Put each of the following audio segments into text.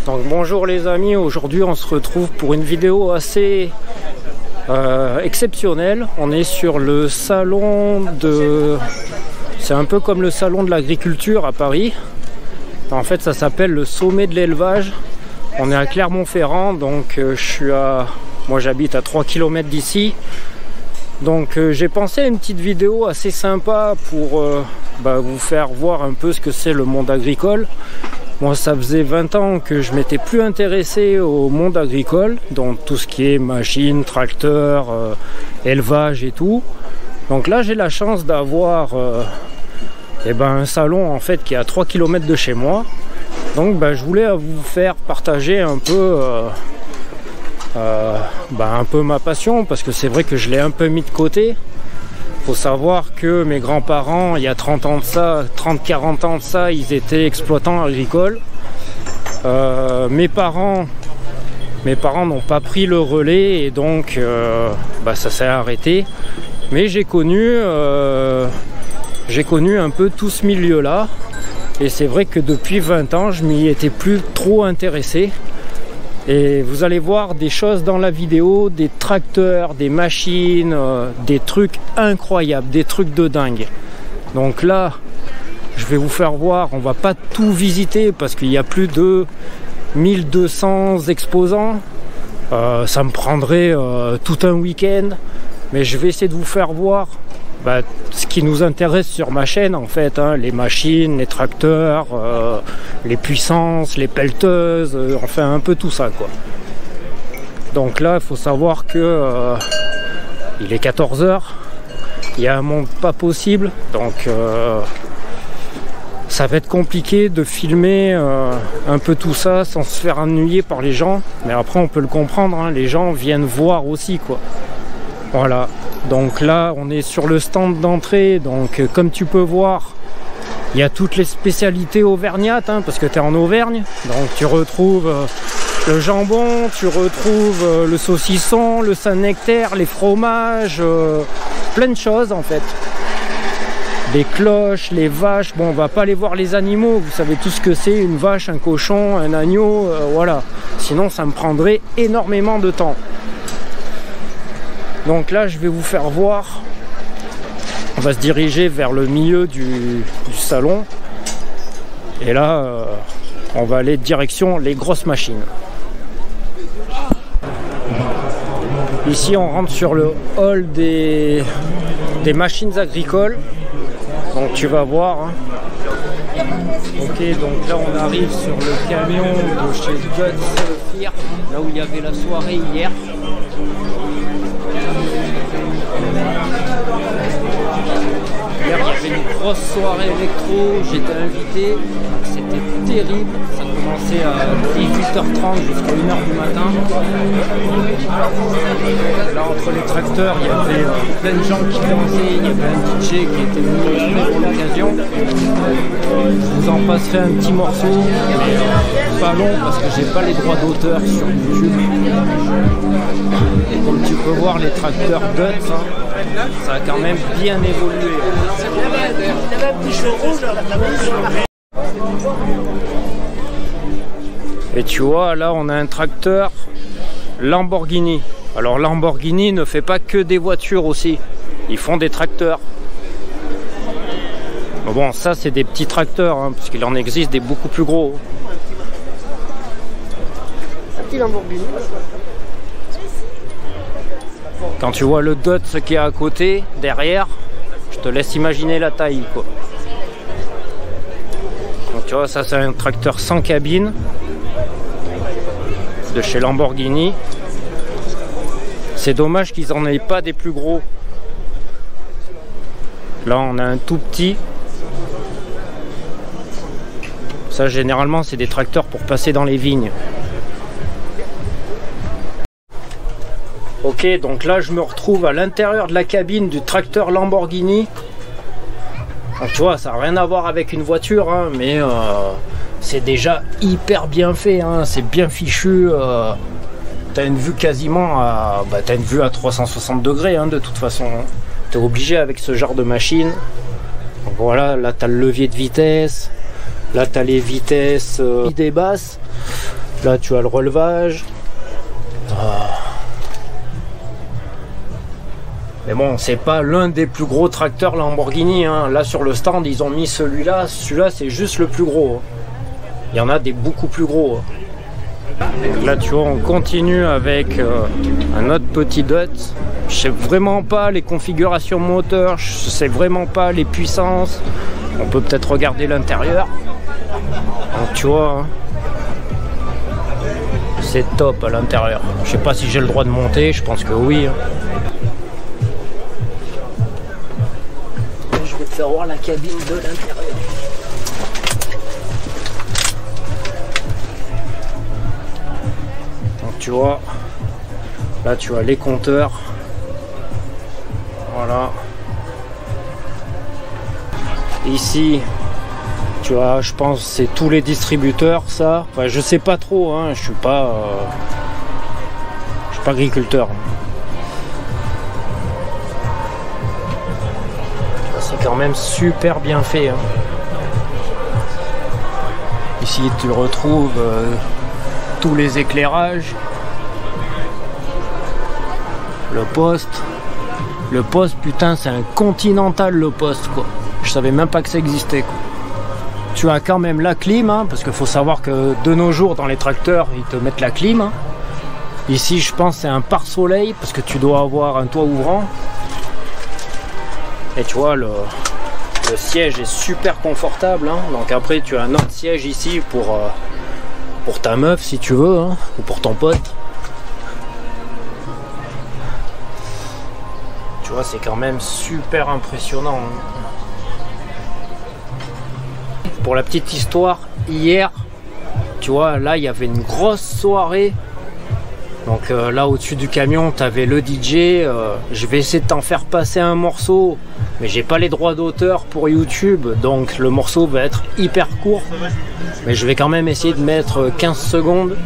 Donc bonjour les amis, aujourd'hui on se retrouve pour une vidéo assez exceptionnelle. On est sur le salon de... C'est un peu comme le salon de l'agriculture à Paris. En fait ça s'appelle le sommet de l'élevage. On est à Clermont-Ferrand, donc moi j'habite à 3 km d'ici. Donc j'ai pensé à une petite vidéo assez sympa pour vous faire voir un peu ce que c'est le monde agricole. Moi ça faisait 20 ans que je m'étais plus intéressé au monde agricole, donc tout ce qui est machines, tracteurs, élevage et tout. Donc là j'ai la chance d'avoir un salon en fait qui est à 3 km de chez moi. Donc je voulais vous faire partager un peu ma passion, parce que c'est vrai que je l'ai un peu mis de côté. Faut savoir que mes grands-parents, il y a 30 ans de ça, 30-40 ans de ça, ils étaient exploitants agricoles. Mes parents n'ont pas pris le relais et donc ça s'est arrêté. Mais j'ai connu un peu tout ce milieu-là. Et c'est vrai que depuis 20 ans, je m'y étais plus trop intéressé. Et vous allez voir des choses dans la vidéo, des tracteurs, des machines, des trucs incroyables, des trucs de dingue. Donc là, je vais vous faire voir, on va pas tout visiter parce qu'il y a plus de 1200 exposants. Ça me prendrait tout un week-end, mais je vais essayer de vous faire voir ce qui nous intéresse sur ma chaîne en fait, les machines, les tracteurs, les puissances, les pelleteuses, enfin un peu tout ça quoi. Donc là il faut savoir que il est 14 h, il y a un monde pas possible, donc ça va être compliqué de filmer un peu tout ça sans se faire ennuyer par les gens, mais après on peut le comprendre, les gens viennent voir aussi quoi. Voilà, donc là on est sur le stand d'entrée, donc comme tu peux voir, il y a toutes les spécialités auvergnates, parce que tu es en Auvergne, donc tu retrouves le jambon, tu retrouves le saucisson, le Saint-Nectaire, les fromages, plein de choses en fait. Des cloches, les vaches, bon on va pas aller voir les animaux, vous savez tout ce que c'est, une vache, un cochon, un agneau, voilà, sinon ça me prendrait énormément de temps. Donc là je vais vous faire voir, on va se diriger vers le milieu du salon et là on va aller direction les grosses machines. Ici on rentre sur le hall des machines agricoles, donc tu vas voir. Ok, donc là on arrive sur le camion de chez Guts Fir, là où il y avait la soirée hier. Hier il y avait une grosse soirée électro, j'étais invité, c'était terrible, ça commençait à 18h30 jusqu'à 1h du matin. Là entre les tracteurs il y avait plein de gens qui dansaient, il y avait un DJ qui était venu pour l'occasion. Je vous en passerai un petit morceau, mais pas long parce que j'ai pas les droits d'auteur sur YouTube. Et comme tu peux voir les tracteurs Guts, ça a quand même bien évolué. Et tu vois là on a un tracteur Lamborghini. Alors Lamborghini ne fait pas que des voitures aussi, ils font des tracteurs. Bon ça c'est des petits tracteurs parce qu'il en existe des beaucoup plus gros. Un petit Lamborghini. Quand tu vois le Dot qui est à côté, derrière, je te laisse imaginer la taille quoi. Donc tu vois ça c'est un tracteur sans cabine de chez Lamborghini. C'est dommage qu'ils en aient pas des plus gros. Là on a un tout petit. Ça généralement c'est des tracteurs pour passer dans les vignes. Ok, donc là je me retrouve à l'intérieur de la cabine du tracteur Lamborghini. Donc tu vois, ça n'a rien à voir avec une voiture, hein, mais c'est déjà hyper bien fait, hein, c'est bien fichu. T'as une vue quasiment à, t'as une vue à 360 degrés, hein, de toute façon. Hein. T'es obligé avec ce genre de machine. Donc voilà, là t'as le levier de vitesse. Là t'as les vitesses des basses. Là tu as le relevage. Mais bon, c'est pas l'un des plus gros tracteurs Lamborghini. Hein. Là sur le stand, ils ont mis celui-là. Celui-là, c'est juste le plus gros. Il y en a des beaucoup plus gros. Là, tu vois, on continue avec un autre petit dot. Je sais vraiment pas les configurations moteur. Je sais vraiment pas les puissances. On peut peut-être regarder l'intérieur. Donc, tu vois, hein, c'est top à l'intérieur. Je sais pas si j'ai le droit de monter. Je pense que oui. Hein. Je vais te faire voir la cabine de l'intérieur. Donc tu vois, là tu as les compteurs. Voilà. Ici, tu vois, je pense c'est tous les distributeurs, ça. Enfin, je sais pas trop, hein, je suis pas agriculteur. C'est quand même super bien fait. Hein. Ici, tu retrouves tous les éclairages. Le poste. Le poste, putain, c'est un Continental, le poste, quoi. Je savais même pas que ça existait, quoi. Tu as quand même la clim, hein, parce qu'il faut savoir que de nos jours, dans les tracteurs, ils te mettent la clim. Hein. Ici, je pense c'est un pare-soleil, parce que tu dois avoir un toit ouvrant. Et tu vois, le siège est super confortable. Hein. Donc après, tu as un autre siège ici pour ta meuf, si tu veux, hein, ou pour ton pote. Tu vois, c'est quand même super impressionnant. Hein. Pour la petite histoire, hier, tu vois, là, il y avait une grosse soirée. Donc là, au-dessus du camion, tu avais le DJ. Je vais essayer de t'en faire passer un morceau, mais j'ai pas les droits d'auteur pour YouTube. Donc le morceau va être hyper court. Mais je vais quand même essayer de mettre 15 secondes.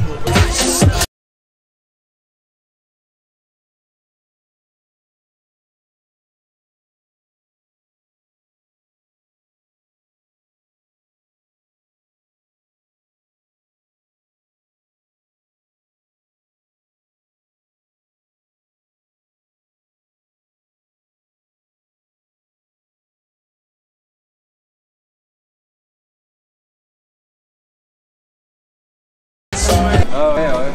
Ah ouais, ouais.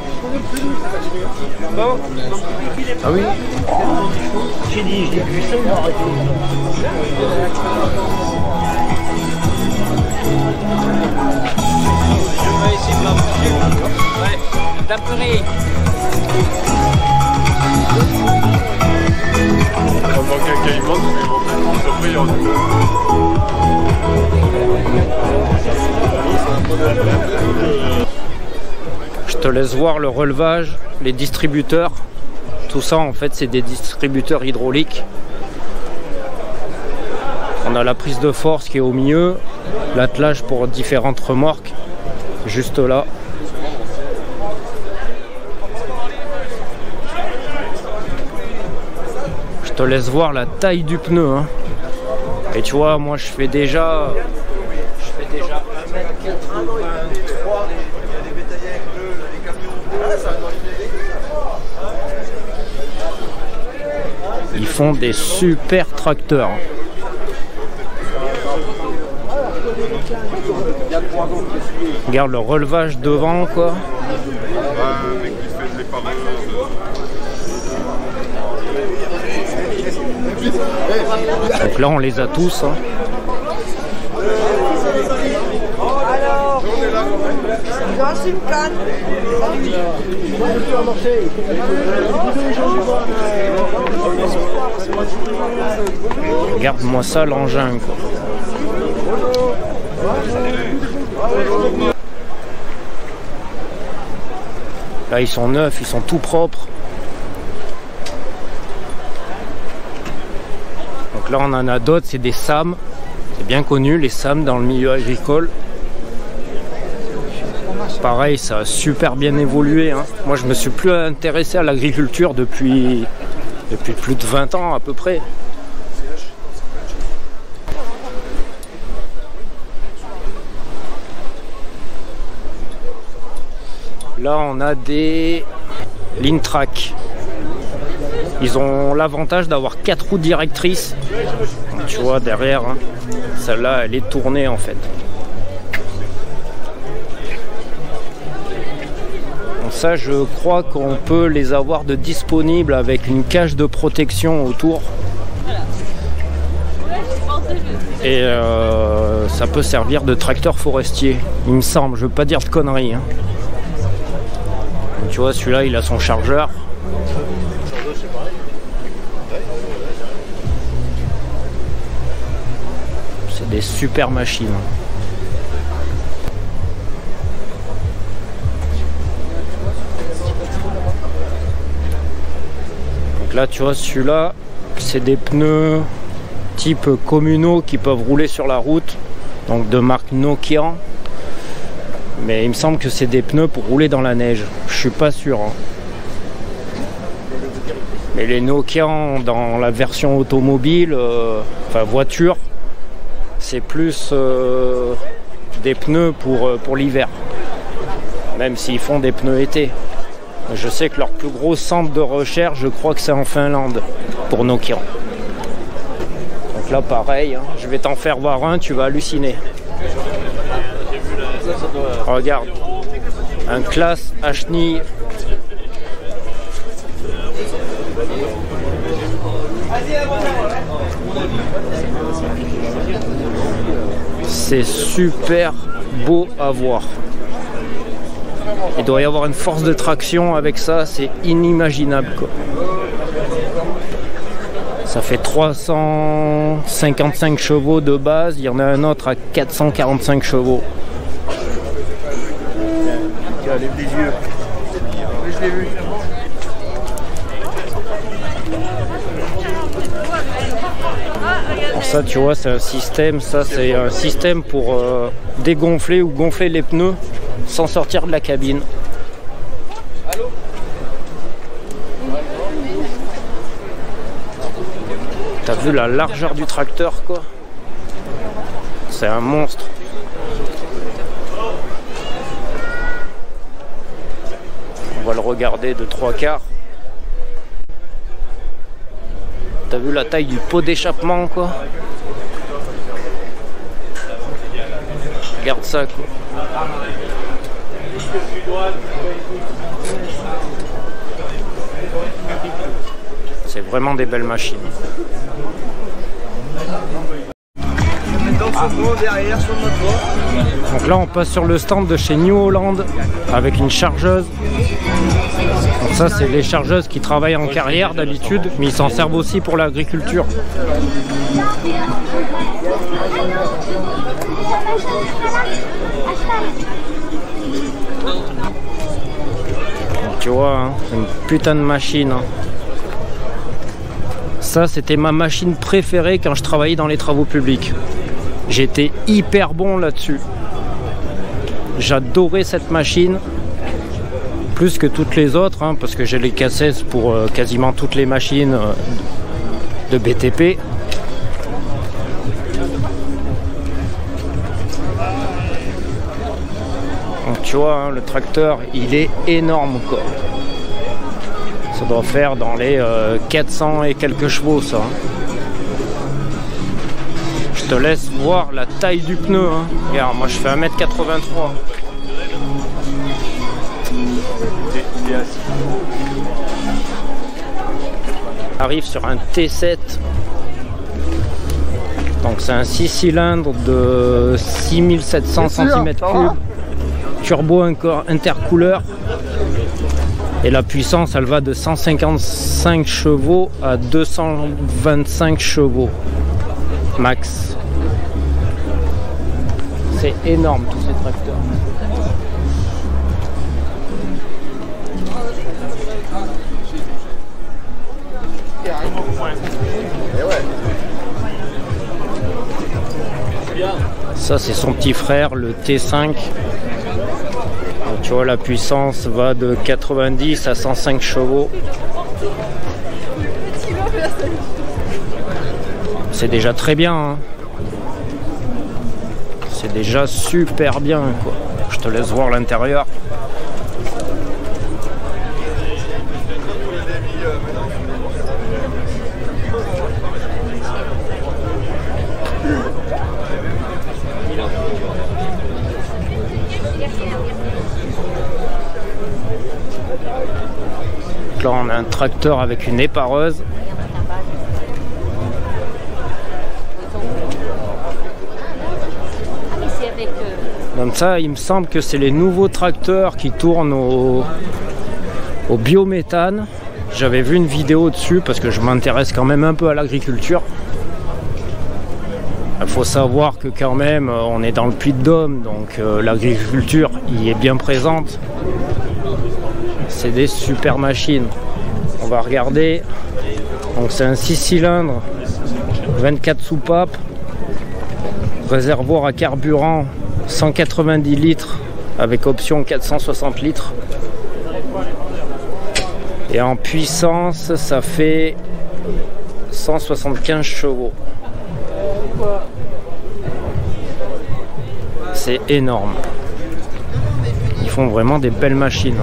Ah oui. J'ai dit, j'ai vu ça, il m'a arrêté. Je vais essayer de m'approcher. Ouais, taperie. On voit quelqu'un qui monte, mais bon, après il y en a. Je te laisse voir le relevage, les distributeurs. Tout ça en fait c'est des distributeurs hydrauliques. On a la prise de force qui est au milieu, l'attelage pour différentes remorques, juste là. Je te laisse voir la taille du pneu. Hein. Et tu vois, moi je fais déjà 1m83. Ils font des super tracteurs. Regarde le relevage devant, quoi. Donc là, on les a tous. Hein. Alors, dans une canne. Regarde-moi ça, l'engin, quoi. Là, ils sont neufs, ils sont tout propres. Donc là on en a d'autres, c'est des SAM. C'est bien connu les SAM dans le milieu agricole. Pareil, ça a super bien évolué, hein. Moi je me suis plus intéressé à l'agriculture depuis plus de 20 ans à peu près. Là on a des Lintrac. Ils ont l'avantage d'avoir 4 roues directrices. Tu vois derrière, hein, celle-là elle est tournée en fait. Donc ça je crois qu'on peut les avoir de disponibles avec une cage de protection autour. Et ça peut servir de tracteur forestier, il me semble, je veux pas dire de conneries, hein. Tu vois, celui-là il a son chargeur. C'est des super machines. Donc là tu vois, celui-là c'est des pneus type communaux qui peuvent rouler sur la route, donc de marque Nokian. Mais il me semble que c'est des pneus pour rouler dans la neige. Je suis pas sûr, hein. Mais les Nokian dans la version automobile, enfin voiture, c'est plus des pneus pour l'hiver. Même s'ils font des pneus été. Je sais que leur plus gros centre de recherche, je crois que c'est en Finlande pour Nokian. Donc là pareil, hein, je vais t'en faire voir un, tu vas halluciner. Regarde, un classe à chenille. C'est super beau à voir. Il doit y avoir une force de traction avec ça, c'est inimaginable quoi. Ça fait 355 chevaux de base, il y en a un autre à 445 chevaux. Lève les yeux. Oui, je l'ai vu. Alors ça tu vois c'est un système, ça c'est un système pour dégonfler ou gonfler les pneus sans sortir de la cabine. T'as vu la largeur du tracteur quoi? C'est un monstre. On va le regarder de 3/4. T'as vu la taille du pot d'échappement quoi? Regarde ça quoi. C'est vraiment des belles machines. Donc là on passe sur le stand de chez New Holland avec une chargeuse. Donc ça c'est les chargeuses qui travaillent en carrière d'habitude, mais ils s'en servent aussi pour l'agriculture. Tu vois, hein, c'est une putain de machine. Hein. Ça c'était ma machine préférée quand je travaillais dans les travaux publics. J'étais hyper bon là-dessus. J'adorais cette machine. Plus que toutes les autres, hein, parce que j'ai les cassettes pour quasiment toutes les machines de BTP. Donc tu vois, hein, le tracteur, il est énorme quoi. Ça doit faire dans les 400 et quelques chevaux ça. Je te laisse voir la taille du pneu. Hein. Regarde, moi je fais 1m83. Arrive sur un T7. Donc c'est un 6 cylindres de 6700 cm3. Turbo intercouleur. Et la puissance elle va de 155 chevaux à 225 chevaux max. C'est énorme tous ces tracteurs. Ça c'est son petit frère, le T5. Donc, tu vois, la puissance va de 90 à 105 chevaux. C'est déjà très bien, hein. C'est déjà super bien, quoi. Je te laisse voir l'intérieur. Là on a un tracteur avec une épareuse. Donc ça, il me semble que c'est les nouveaux tracteurs qui tournent au biométhane. J'avais vu une vidéo dessus parce que je m'intéresse quand même un peu à l'agriculture. Il faut savoir que quand même on est dans le Puy-de-Dôme, donc l'agriculture y est bien présente. C'est des super machines. On va regarder. Donc c'est un 6 cylindres, 24 soupapes, réservoir à carburant 190 litres avec option 460 litres. Et en puissance, ça fait 175 chevaux. C'est énorme. Ils font vraiment des belles machines.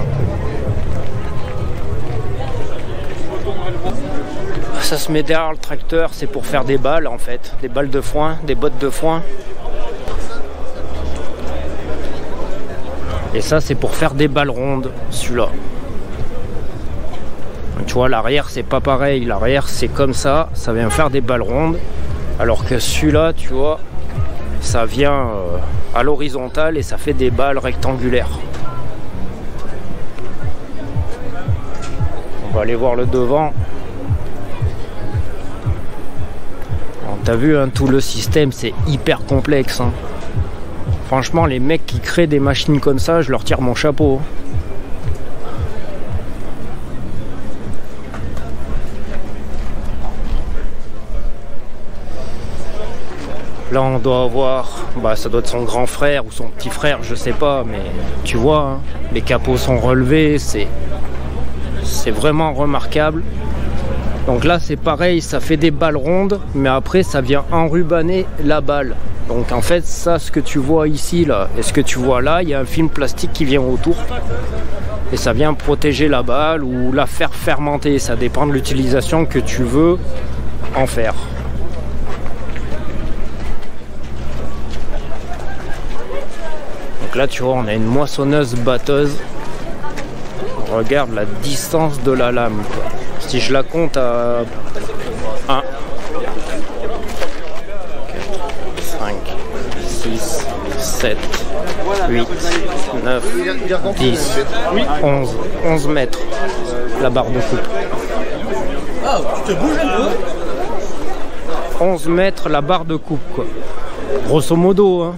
Ça se met derrière le tracteur, c'est pour faire des balles en fait, des balles de foin, des bottes de foin. Et ça c'est pour faire des balles rondes, celui-là. Tu vois, l'arrière c'est pas pareil, l'arrière c'est comme ça vient faire des balles rondes. Alors que celui-là, tu vois, ça vient à l'horizontale et ça fait des balles rectangulaires. On va aller voir le devant. T'as vu, hein, tout le système, c'est hyper complexe, hein. Franchement, les mecs qui créent des machines comme ça, je leur tire mon chapeau. Là, on doit avoir, ça doit être son grand frère ou son petit frère, je sais pas, mais tu vois, hein, les capots sont relevés, c'est vraiment remarquable. Donc là c'est pareil, ça fait des balles rondes, mais après ça vient enrubanner la balle. Donc en fait ça, ce que tu vois ici là, et ce que tu vois là, il y a un film plastique qui vient autour. Et ça vient protéger la balle ou la faire fermenter, ça dépend de l'utilisation que tu veux en faire. Donc là tu vois, on a une moissonneuse batteuse. Regarde la distance de la lame, quoi. Si je la compte à 1, 4, 5, 6, 7, 8, 9, 10, 11 mètres la barre de coupe. Ah, tu te bouges un peu. 11 mètres la barre de coupe, quoi. Grosso modo, hein.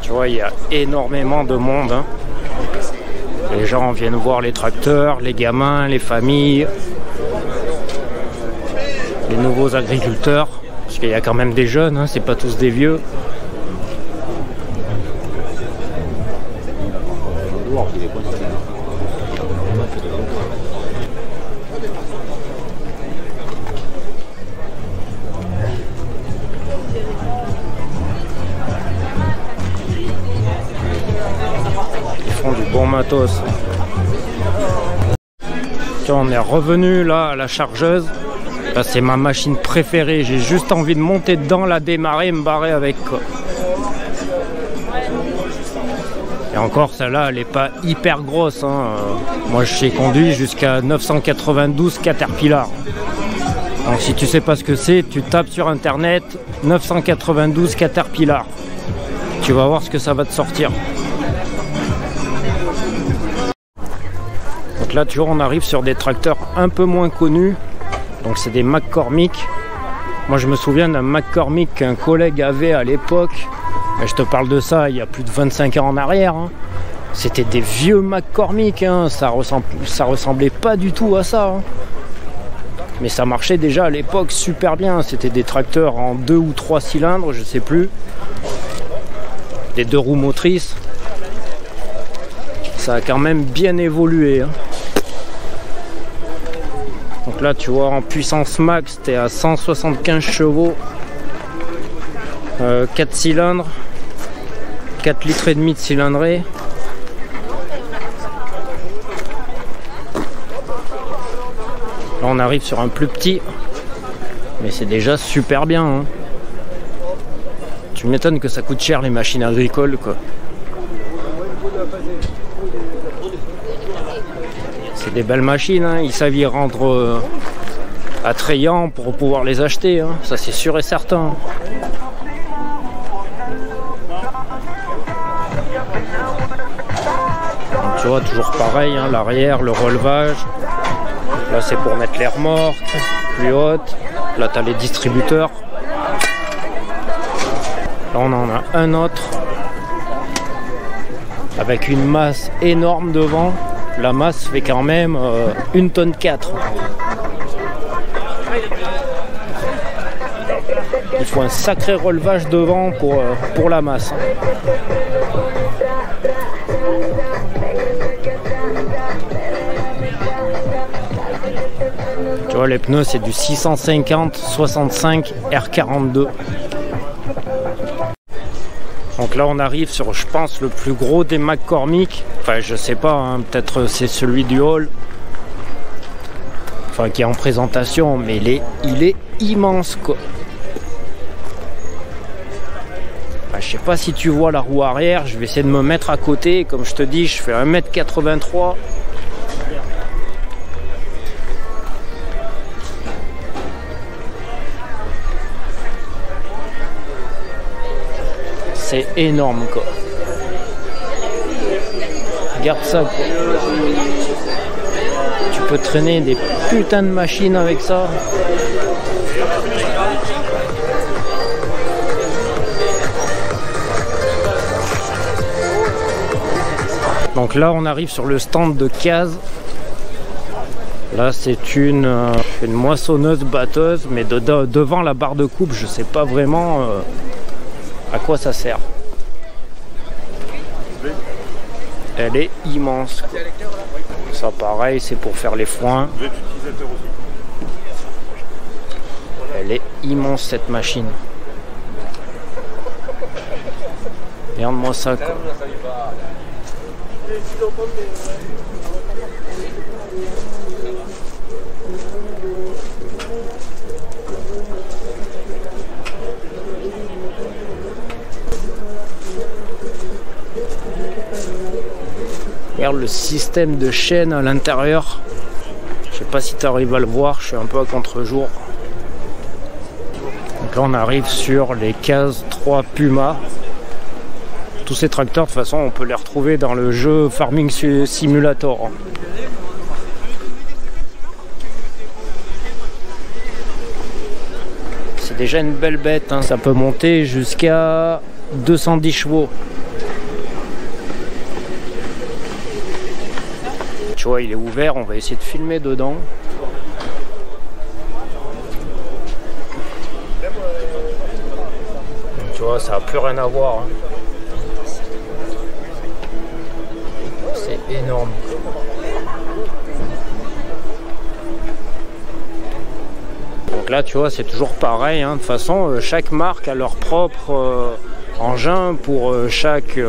Tu vois, il y a énormément de monde, hein. Les gens viennent voir les tracteurs, les gamins, les familles, les nouveaux agriculteurs, parce qu'il y a quand même des jeunes, hein, c'est pas tous des vieux. Matos. Tiens, on est revenu là à la chargeuse. Là, c'est ma machine préférée. J'ai juste envie de monter dedans, la démarrer et me barrer avec, quoi. Et encore, celle-là, elle n'est pas hyper grosse, hein. Moi, j'ai conduit jusqu'à 992 Caterpillar. Donc, si tu sais pas ce que c'est, tu tapes sur internet 992 Caterpillar. Tu vas voir ce que ça va te sortir. Donc là, tu vois, on arrive sur des tracteurs un peu moins connus. Donc c'est des McCormick. Moi, je me souviens d'un McCormick qu'un collègue avait à l'époque. Je te parle de ça il y a plus de 25 ans en arrière, hein. C'était des vieux McCormick, hein. Ça ressemblait pas du tout à ça. Hein. Mais ça marchait déjà à l'époque super bien. C'était des tracteurs en 2 ou 3 cylindres, je sais plus. Des 2 roues motrices. Ça a quand même bien évolué. Hein. Donc là, tu vois, en puissance max, t'es à 175 chevaux. 4 cylindres. 4 litres et demi de cylindrée. Là on arrive sur un plus petit, mais c'est déjà super bien. Hein. Tu m'étonnes que ça coûte cher les machines agricoles, quoi. C'est des belles machines, hein. Ils savent y rendre attrayants pour pouvoir les acheter, hein. Ça c'est sûr et certain. Donc, tu vois, toujours pareil, hein, l'arrière, le relevage. Là c'est pour mettre les remorques plus hautes. Là tu as les distributeurs. Là on en a un autre avec une masse énorme devant. La masse fait quand même 1,4 tonne. Il faut un sacré relevage devant pour la masse. Tu vois, les pneus c'est du 650-65 R42. Donc là on arrive sur, je pense, le plus gros des McCormick. Enfin je sais pas, hein, peut-être c'est celui du hall. Enfin qui est en présentation, mais il est immense, quoi. Enfin, je sais pas si tu vois la roue arrière, je vais essayer de me mettre à côté. Comme je te dis, je fais 1,83 m. C'est énorme, quoi. Regarde ça, quoi. Tu peux traîner des putains de machines avec ça. Donc là on arrive sur le stand de Case. Là c'est une moissonneuse batteuse, mais devant la barre de coupe je sais pas vraiment à quoi ça sert. Elle est immense, quoi. Ça pareil c'est pour faire les foins. Elle est immense cette machine. Regarde-moi ça, quoi. Regarde le système de chaîne à l'intérieur. Je sais pas si tu arrives à le voir, je suis un peu à contre-jour. Donc là on arrive sur les Case 3 Puma. Tous ces tracteurs de toute façon on peut les retrouver dans le jeu Farming Simulator. C'est déjà une belle bête, hein. Ça peut monter jusqu'à 210 chevaux. Tu vois, il est ouvert, on va essayer de filmer dedans. Tu vois, ça n'a plus rien à voir. Hein. C'est énorme. Donc là, tu vois, c'est toujours pareil. Hein. De toute façon, chaque marque a leur propre engin pour chaque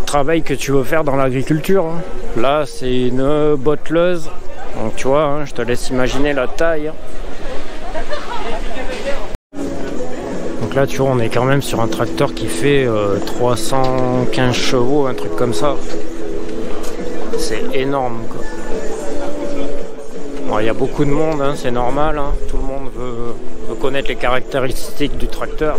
travail que tu veux faire dans l'agriculture. Hein. Là, c'est une botteleuse. Donc tu vois, hein, je te laisse imaginer la taille. Donc là, tu vois, on est quand même sur un tracteur qui fait 315 chevaux, un truc comme ça. C'est énorme, quoi. Bon, il y a beaucoup de monde, hein, c'est normal. Hein. Tout le monde veut connaître les caractéristiques du tracteur.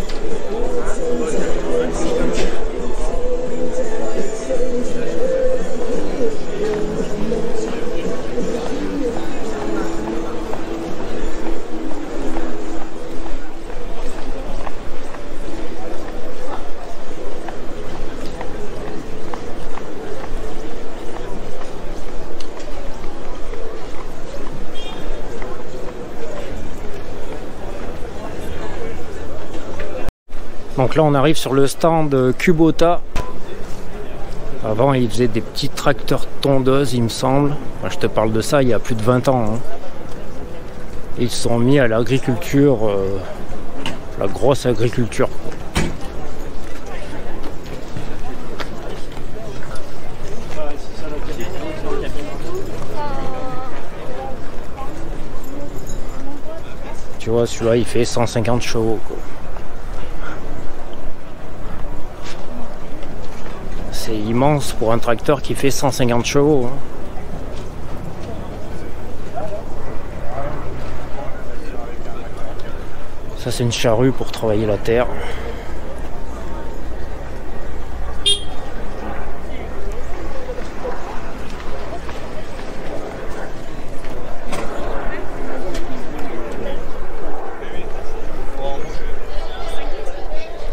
Donc là on arrive sur le stand Kubota. Avant ils faisaient des petits tracteurs tondeuses il me semble. Moi, je te parle de ça il y a plus de 20 ans. Hein. Ils se sont mis à l'agriculture, la grosse agriculture. Tu vois, celui-là il fait 150 chevaux quoi. C'est immense pour un tracteur qui fait 150 chevaux. Hein. Ça c'est une charrue pour travailler la terre.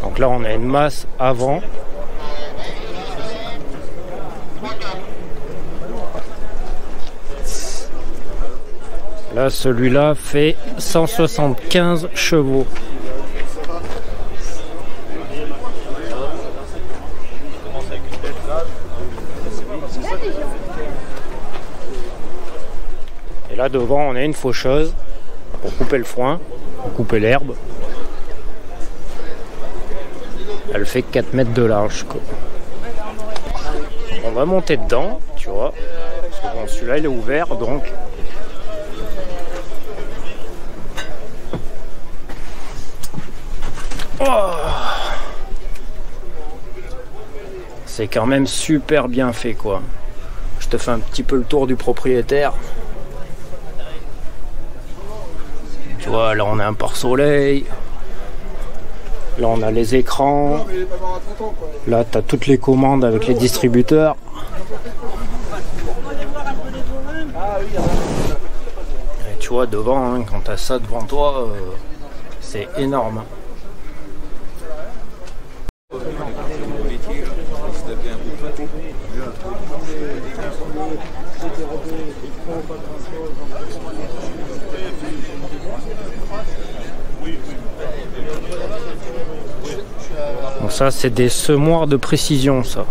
Donc là on a une masse avant. Là, celui-là fait 175 chevaux. Et là, devant, on a une faucheuse pour couper le foin, pour couper l'herbe. Elle fait 4 mètres de large, quoi. On va monter dedans, tu vois. Parce que bon, celui-là, il est ouvert, donc... Oh, c'est quand même super bien fait quoi. Je te fais un petit peu le tour du propriétaire. Tu vois, là on a un pare-soleil. Là on a les écrans. Là tu as toutes les commandes avec les distributeurs. Et tu vois devant, hein, quand tu as ça devant toi, c'est énorme. Donc ça c'est des semoirs de précision ça.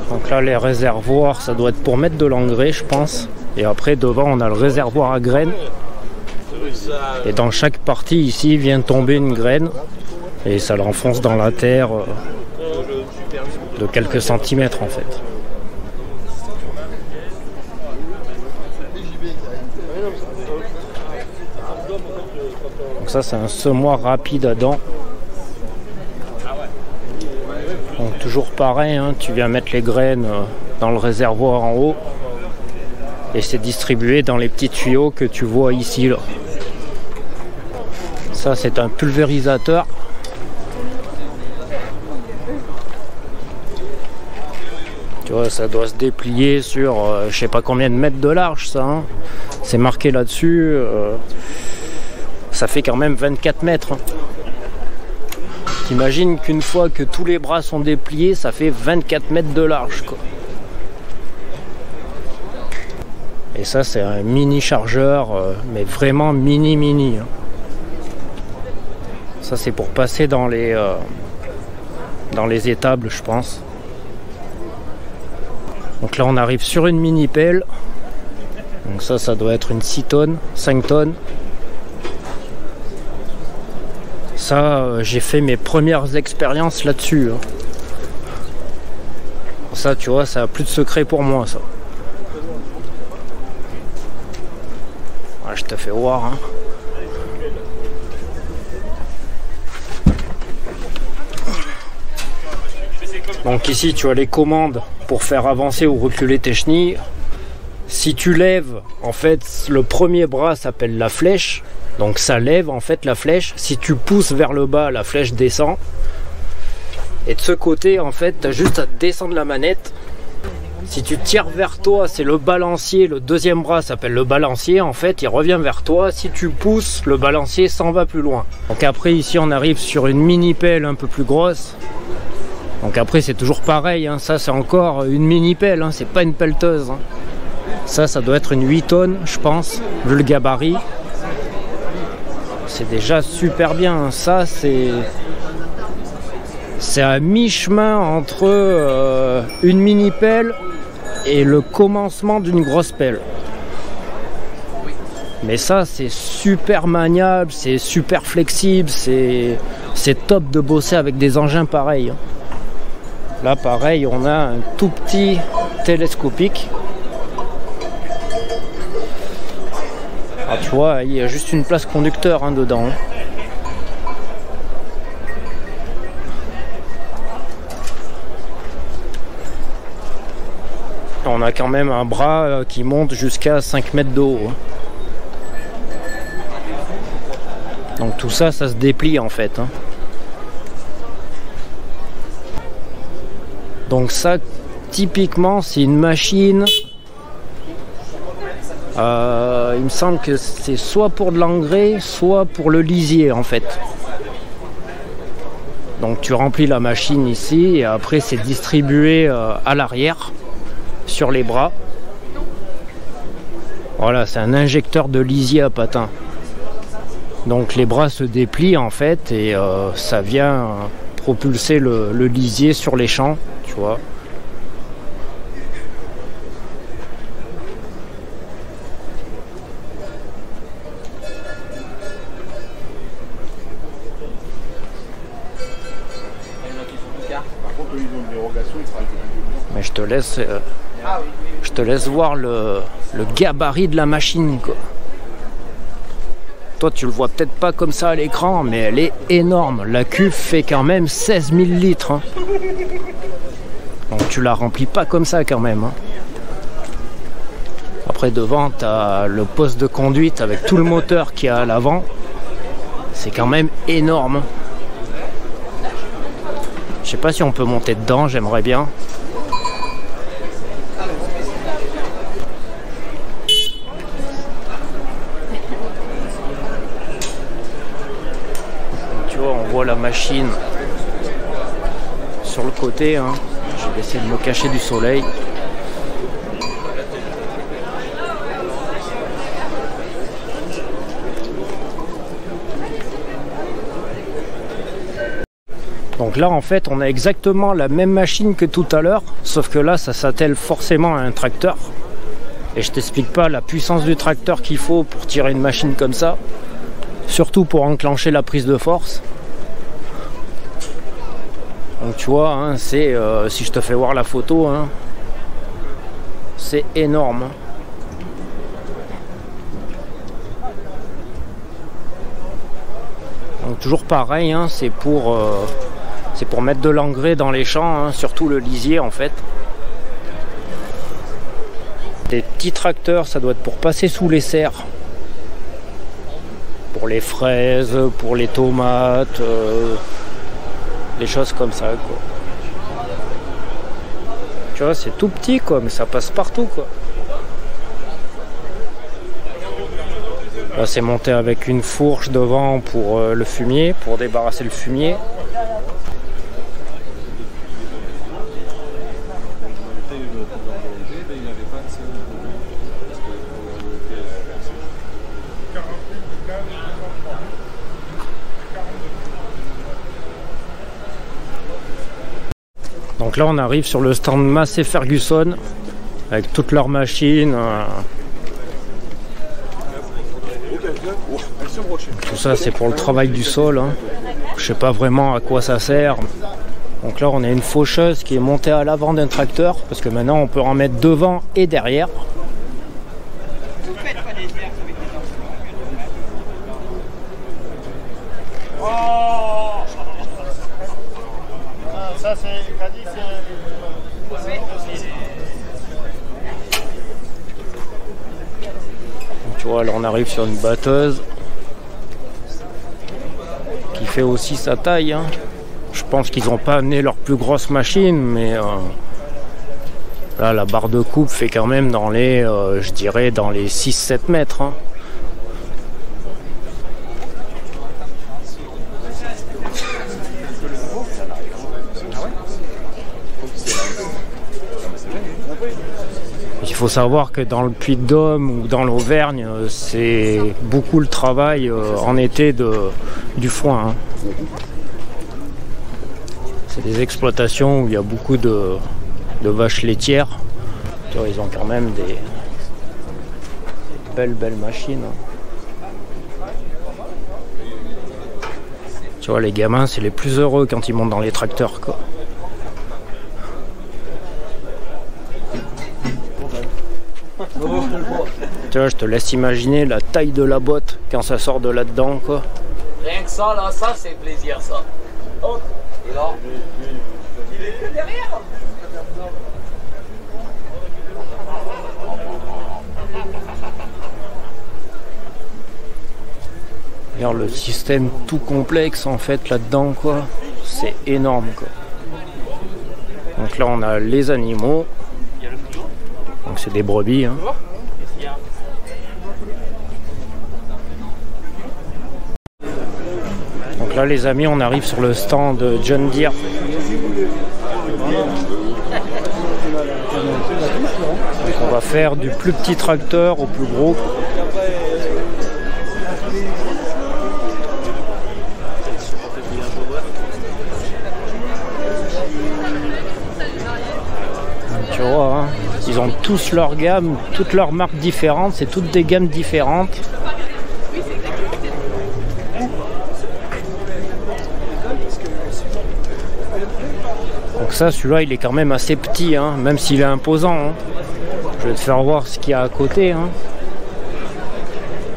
Donc là les réservoirs ça doit être pour mettre de l'engrais je pense. Et après devant on a le réservoir à graines. Et dans chaque partie ici vient tomber une graine. Et ça l'enfonce dans la terre de quelques centimètres en fait. Donc ça c'est un semoir rapide à dents. Donc toujours pareil, hein, tu viens mettre les graines dans le réservoir en haut. Et c'est distribué dans les petits tuyaux que tu vois ici là. Ça c'est un pulvérisateur. Tu vois, ça doit se déplier sur je sais pas combien de mètres de large ça. Hein. C'est marqué là-dessus. Ça fait quand même 24 mètres. Hein. T'imagines qu'une fois que tous les bras sont dépliés, ça fait 24 mètres de large quoi. Et ça c'est un mini chargeur, mais vraiment mini. Hein. Ça c'est pour passer dans les étables je pense. Donc là on arrive sur une mini pelle. Donc ça doit être une 6 tonnes, 5 tonnes. Ça j'ai fait mes premières expériences là-dessus. Hein. Ça tu vois, ça a plus de secret pour moi ça. Ouais, je te fais voir. Hein. Donc ici tu as les commandes pour faire avancer ou reculer tes chenilles. Si tu lèves, en fait le premier bras s'appelle la flèche. Donc ça lève en fait la flèche. Si tu pousses vers le bas, la flèche descend. Et de ce côté en fait tu as juste à descendre la manette. Si tu tires vers toi, c'est le balancier. Le deuxième bras s'appelle le balancier. En fait il revient vers toi. Si tu pousses, le balancier s'en va plus loin. Donc après ici on arrive sur une mini pelle un peu plus grosse. Donc après c'est toujours pareil, hein. Ça c'est encore une mini pelle, hein. C'est pas une pelleteuse. Hein. Ça doit être une 8 tonnes je pense, vu le gabarit. c'est déjà super bien. Ça, c'est à mi-chemin entre une mini pelle et le commencement d'une grosse pelle. Mais ça, c'est super maniable, c'est super flexible, c'est top de bosser avec des engins pareils. Là, pareil, on a un tout petit télescopique. Ah, tu vois, il y a juste une place conducteur dedans. On a quand même un bras qui monte jusqu'à 5 mètres de haut. Donc tout ça, ça se déplie en fait. Donc ça, typiquement, c'est une machine. Il me semble que c'est soit pour de l'engrais, soit pour le lisier en fait. Donc tu remplis la machine ici et après c'est distribué à l'arrière sur les bras. Voilà, c'est un injecteur de lisier à patins. Donc les bras se déplient en fait et ça vient propulser le lisier sur les champs, tu vois. Mais je te laisse voir le gabarit de la machine, quoi. Toi, tu le vois peut-être pas comme ça à l'écran, mais elle est énorme. La cuve fait quand même 16 000 litres. Donc tu la remplis pas comme ça quand même. Après, devant, tu as le poste de conduite avec tout le moteur qu'il y a à l'avant. C'est quand même énorme. Je sais pas si on peut monter dedans, j'aimerais bien. Tu vois, on voit la machine sur le côté. Je vais essayer de me cacher du soleil. Donc là en fait on a exactement la même machine que tout à l'heure, sauf que là ça s'attelle forcément à un tracteur. Et je t'explique pas la puissance du tracteur qu'il faut pour tirer une machine comme ça, surtout pour enclencher la prise de force. Donc tu vois, c'est si je te fais voir la photo, c'est énorme. Donc toujours pareil, c'est pour mettre de l'engrais dans les champs, surtout le lisier en fait. Des petits tracteurs, ça doit être pour passer sous les serres. Pour les fraises, pour les tomates, des choses comme ça, quoi. Tu vois, c'est tout petit, quoi, mais ça passe partout, quoi. Là, c'est monté avec une fourche devant pour le fumier, pour débarrasser le fumier. Donc là on arrive sur le stand Massey Ferguson avec toutes leurs machines. Tout ça c'est pour le travail du sol. Je sais pas vraiment à quoi ça sert. Donc là on a une faucheuse qui est montée à l'avant d'un tracteur parce que maintenant on peut en mettre devant et derrière. Ça c'est Cadix, Tu vois, là on arrive sur une batteuse qui fait aussi sa taille. Je pense qu'ils n'ont pas amené leur plus grosse machine, mais là la barre de coupe fait quand même dans les, je dirais, dans les 6-7 mètres. Il faut savoir que dans le Puy-de-Dôme ou dans l'Auvergne, c'est beaucoup le travail en été du foin. Hein. C'est des exploitations où il y a beaucoup de vaches laitières. Tu vois, ils ont quand même des belles machines. Tu vois, les gamins, c'est les plus heureux quand ils montent dans les tracteurs, quoi. Tu vois, je te laisse imaginer la taille de la botte quand ça sort de là-dedans, quoi. Rien que ça, là, ça c'est plaisir, ça. Et là, il est que derrière. Regarde le système tout complexe en fait là-dedans, quoi. C'est énorme, quoi. Donc là, on a les animaux. Donc c'est des brebis, hein. Donc là, les amis, on arrive sur le stand de John Deere. Donc on va faire du plus petit tracteur au plus gros. Tu vois, hein, ils ont tous leur gamme, toutes leurs marques différentes, c'est toutes des gammes différentes. Donc ça, celui-là, il est quand même assez petit, hein, même s'il est imposant. Hein. Je vais te faire voir ce qu'il y a à côté. Hein.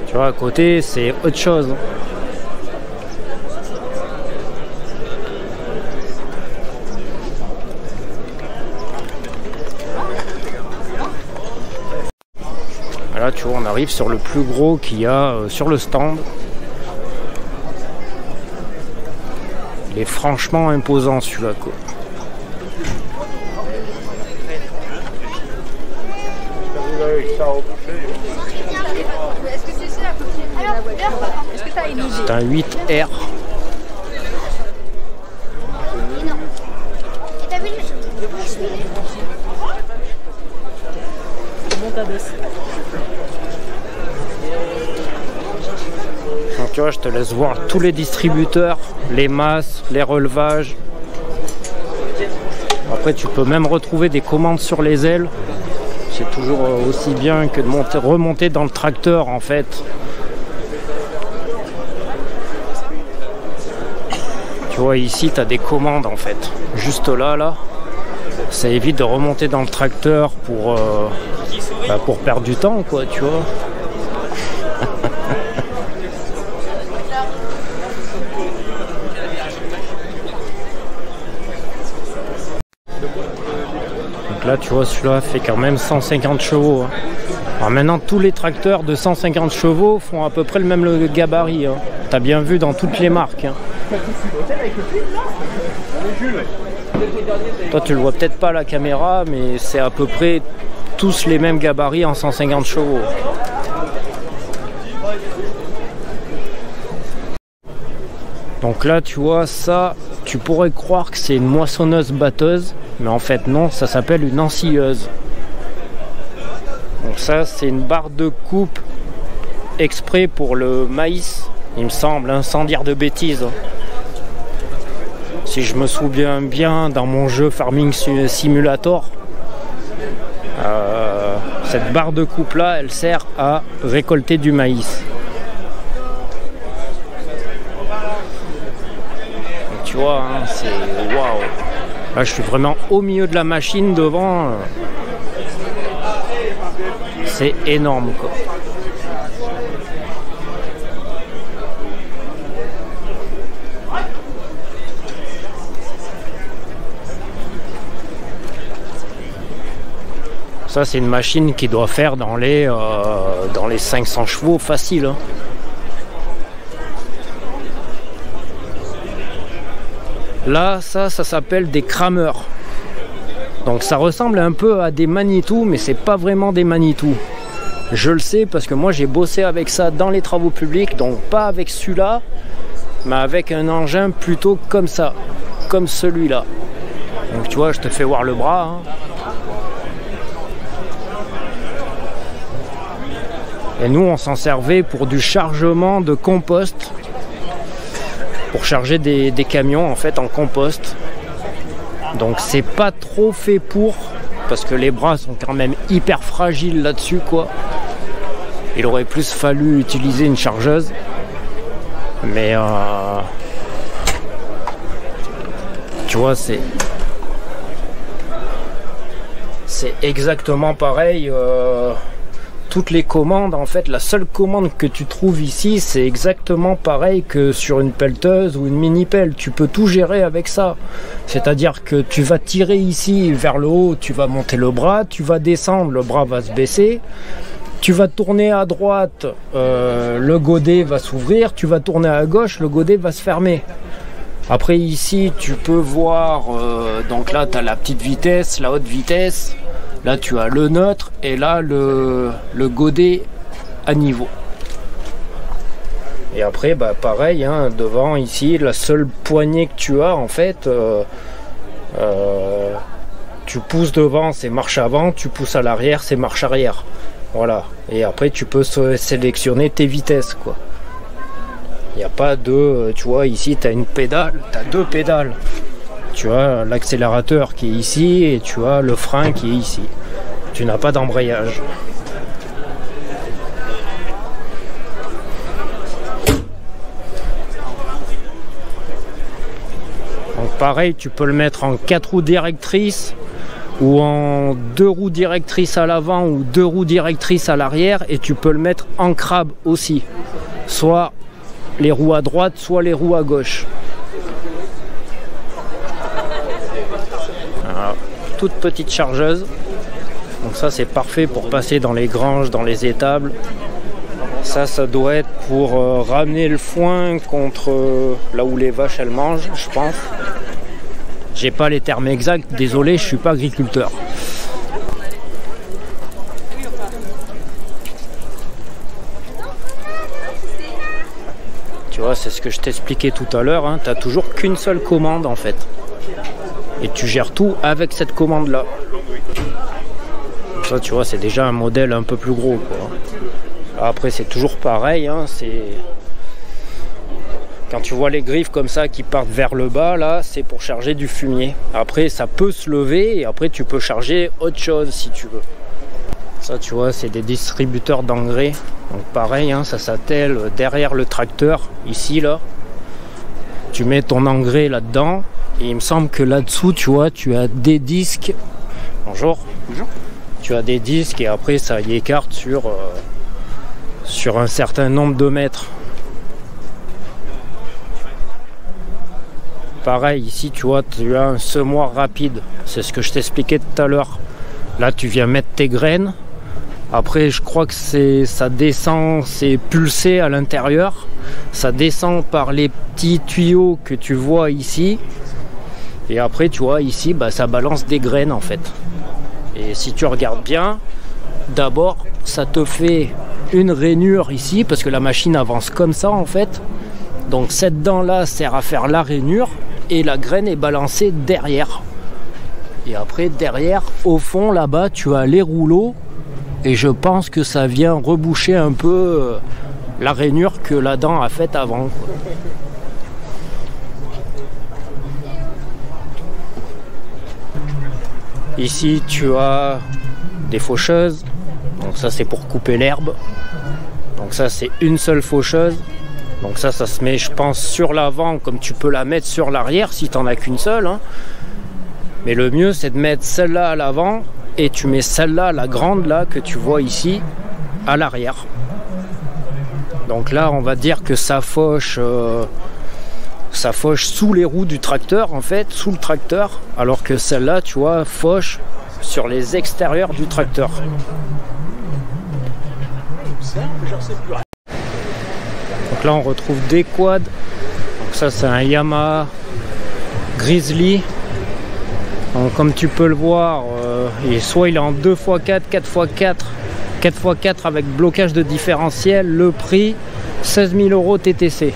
Tu vois, à côté, c'est autre chose. Là, tu vois, on arrive sur le plus gros qu'il y a sur le stand. Il est franchement imposant, celui-là, quoi. C'est un 8R. Donc tu vois, je te laisse voir tous les distributeurs, les masses, les relevages. Après, tu peux même retrouver des commandes sur les ailes. C'est toujours aussi bien que de remonter dans le tracteur en fait. Tu vois, ici tu as des commandes en fait. Juste là. Ça évite de remonter dans le tracteur pour perdre du temps, quoi, tu vois. Donc là, tu vois, celui-là fait quand même 150 chevaux. Hein. Alors maintenant, tous les tracteurs de 150 chevaux font à peu près le même gabarit. Hein. T'as bien vu dans toutes les marques. Hein. Toi, tu le vois peut-être pas à la caméra, mais c'est à peu près tous les mêmes gabarits en 150 chevaux. Donc là, tu vois, ça, tu pourrais croire que c'est une moissonneuse-batteuse, mais en fait non, ça s'appelle une ensileuse. Donc ça, c'est une barre de coupe exprès pour le maïs, il me semble, hein, sans dire de bêtises. Si je me souviens bien, dans mon jeu Farming Simulator, cette barre de coupe là, elle sert à récolter du maïs. Donc, tu vois, hein, c'est waouh. Là, je suis vraiment au milieu de la machine devant. C'est énorme, quoi. Ça, c'est une machine qui doit faire dans les 500 chevaux facile. Hein. Là, ça s'appelle des crameurs. Donc ça ressemble un peu à des Manitou, mais c'est pas vraiment des Manitou. Je le sais parce que moi j'ai bossé avec ça dans les travaux publics, donc pas avec celui-là, mais avec un engin plutôt comme ça, comme celui-là. Donc tu vois, je te fais voir le bras. Hein. Et nous on s'en servait pour du chargement de compost, pour charger des camions en fait en compost. Donc c'est pas trop fait pour, parce que les bras sont quand même hyper fragiles là-dessus quoi. Il aurait plus fallu utiliser une chargeuse. Mais tu vois, c'est exactement pareil. Toutes les commandes, en fait, la seule commande que tu trouves ici, c'est exactement pareil que sur une pelleteuse ou une mini-pelle. Tu peux tout gérer avec ça. C'est-à-dire que tu vas tirer ici vers le haut, tu vas monter le bras, tu vas descendre, le bras va se baisser. Tu vas tourner à droite, le godet va s'ouvrir. Tu vas tourner à gauche, le godet va se fermer. Après ici, tu peux voir, donc là, tu as la petite vitesse, la haute vitesse. Là, tu as le neutre et là, le godet à niveau. Et après, bah, pareil, hein, devant ici, la seule poignée que tu as, en fait, tu pousses devant, c'est marche avant. Tu pousses à l'arrière, c'est marche arrière. Voilà. Et après, tu peux sélectionner tes vitesses, quoi. Il n'y a pas de... Tu vois, ici, tu as une pédale, tu as deux pédales. Tu as l'accélérateur qui est ici et tu as le frein qui est ici. Tu n'as pas d'embrayage. Donc pareil, tu peux le mettre en 4 roues directrices ou en 2 roues directrices à l'avant ou 2 roues directrices à l'arrière, et tu peux le mettre en crabe aussi. Soit les roues à droite, soit les roues à gauche. Voilà. Toute petite chargeuse. Donc ça c'est parfait pour passer dans les granges, dans les étables. Ça doit être pour ramener le foin contre là où les vaches elles mangent, je pense. J'ai pas les termes exacts, désolé, je suis pas agriculteur. Tu vois, c'est ce que je t'expliquais tout à l'heure, hein. Tu n'as toujours qu'une seule commande en fait. Et tu gères tout avec cette commande là. Ça, tu vois, c'est déjà un modèle un peu plus gros, quoi. Après, c'est toujours pareil, hein, c'est... Quand tu vois les griffes comme ça qui partent vers le bas, là, c'est pour charger du fumier. Après, ça peut se lever et après, tu peux charger autre chose si tu veux. Ça, tu vois, c'est des distributeurs d'engrais. Donc pareil, hein, ça s'attelle derrière le tracteur, ici, là. Tu mets ton engrais là-dedans. Et il me semble que là-dessous, tu vois, tu as des disques. Bonjour. Bonjour. Tu as des disques et après, ça y écarte sur un certain nombre de mètres. Pareil, ici, tu vois, tu as un semoir rapide. C'est ce que je t'expliquais tout à l'heure. Là, tu viens mettre tes graines. Après, je crois que ça descend, c'est pulsé à l'intérieur. Ça descend par les petits tuyaux que tu vois ici. Et après, tu vois, ici, bah, ça balance des graines, en fait. Et si tu regardes bien, d'abord, ça te fait une rainure ici, parce que la machine avance comme ça, en fait. Donc, cette dent-là sert à faire la rainure, et la graine est balancée derrière. Et après, derrière, au fond, là-bas, tu as les rouleaux. Et je pense que ça vient reboucher un peu la rainure que la dent a faite avant, quoi. Ici, tu as des faucheuses. Donc ça, c'est pour couper l'herbe. Donc ça, c'est une seule faucheuse. Donc ça se met, je pense, sur l'avant, comme tu peux la mettre sur l'arrière si tu n'en as qu'une seule, hein. Mais le mieux, c'est de mettre celle-là à l'avant et tu mets celle-là, la grande là, que tu vois ici, à l'arrière. Donc là, on va dire que ça fauche sous les roues du tracteur, en fait, sous le tracteur, alors que celle-là, tu vois, fauche sur les extérieurs du tracteur. Donc là, on retrouve des quads. Donc ça, c'est un Yamaha Grizzly. Donc, comme tu peux le voir, soit il est en 2x4, 4x4, 4x4 avec blocage de différentiel. Le prix, 16 000 € TTC.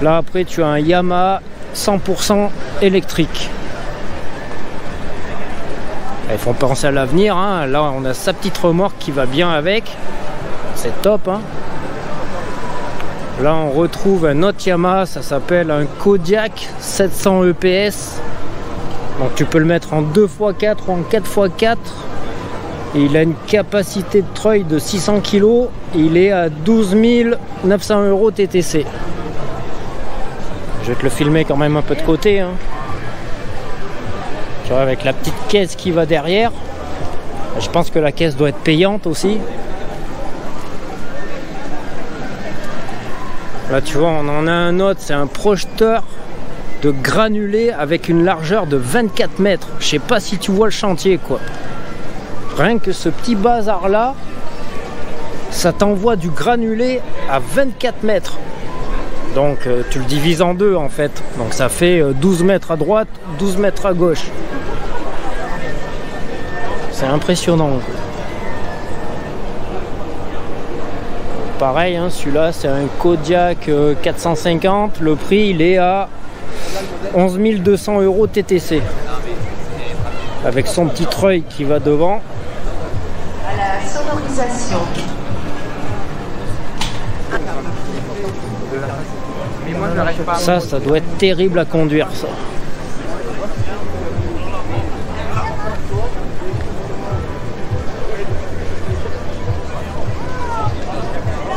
Là, après, tu as un Yamaha 100% électrique. Ils font penser à l'avenir, hein. Là on a sa petite remorque qui va bien avec. C'est top, hein. Là on retrouve un autre Yamaha, ça s'appelle un Kodiak 700 EPS. Donc tu peux le mettre en 2x4 ou en 4x4. Et il a une capacité de treuil de 600 kg. Il est à 12 900 € TTC. Je vais te le filmer quand même un peu de côté, hein. Tu vois, avec la petite caisse qui va derrière. Je pense que la caisse doit être payante aussi. Là tu vois, on en a un autre, c'est un projeteur de granulé avec une largeur de 24 mètres. Je sais pas si tu vois le chantier, quoi. Rien que ce petit bazar là, ça t'envoie du granulé à 24 mètres. Donc tu le divises en deux en fait. Donc ça fait 12 mètres à droite, 12 mètres à gauche. C'est impressionnant. Pareil, hein, celui-là c'est un Kodiak 450. Le prix il est à 11 200 € TTC. Avec son petit treuil qui va devant. À la sonorisation. Ça doit être terrible à conduire, ça.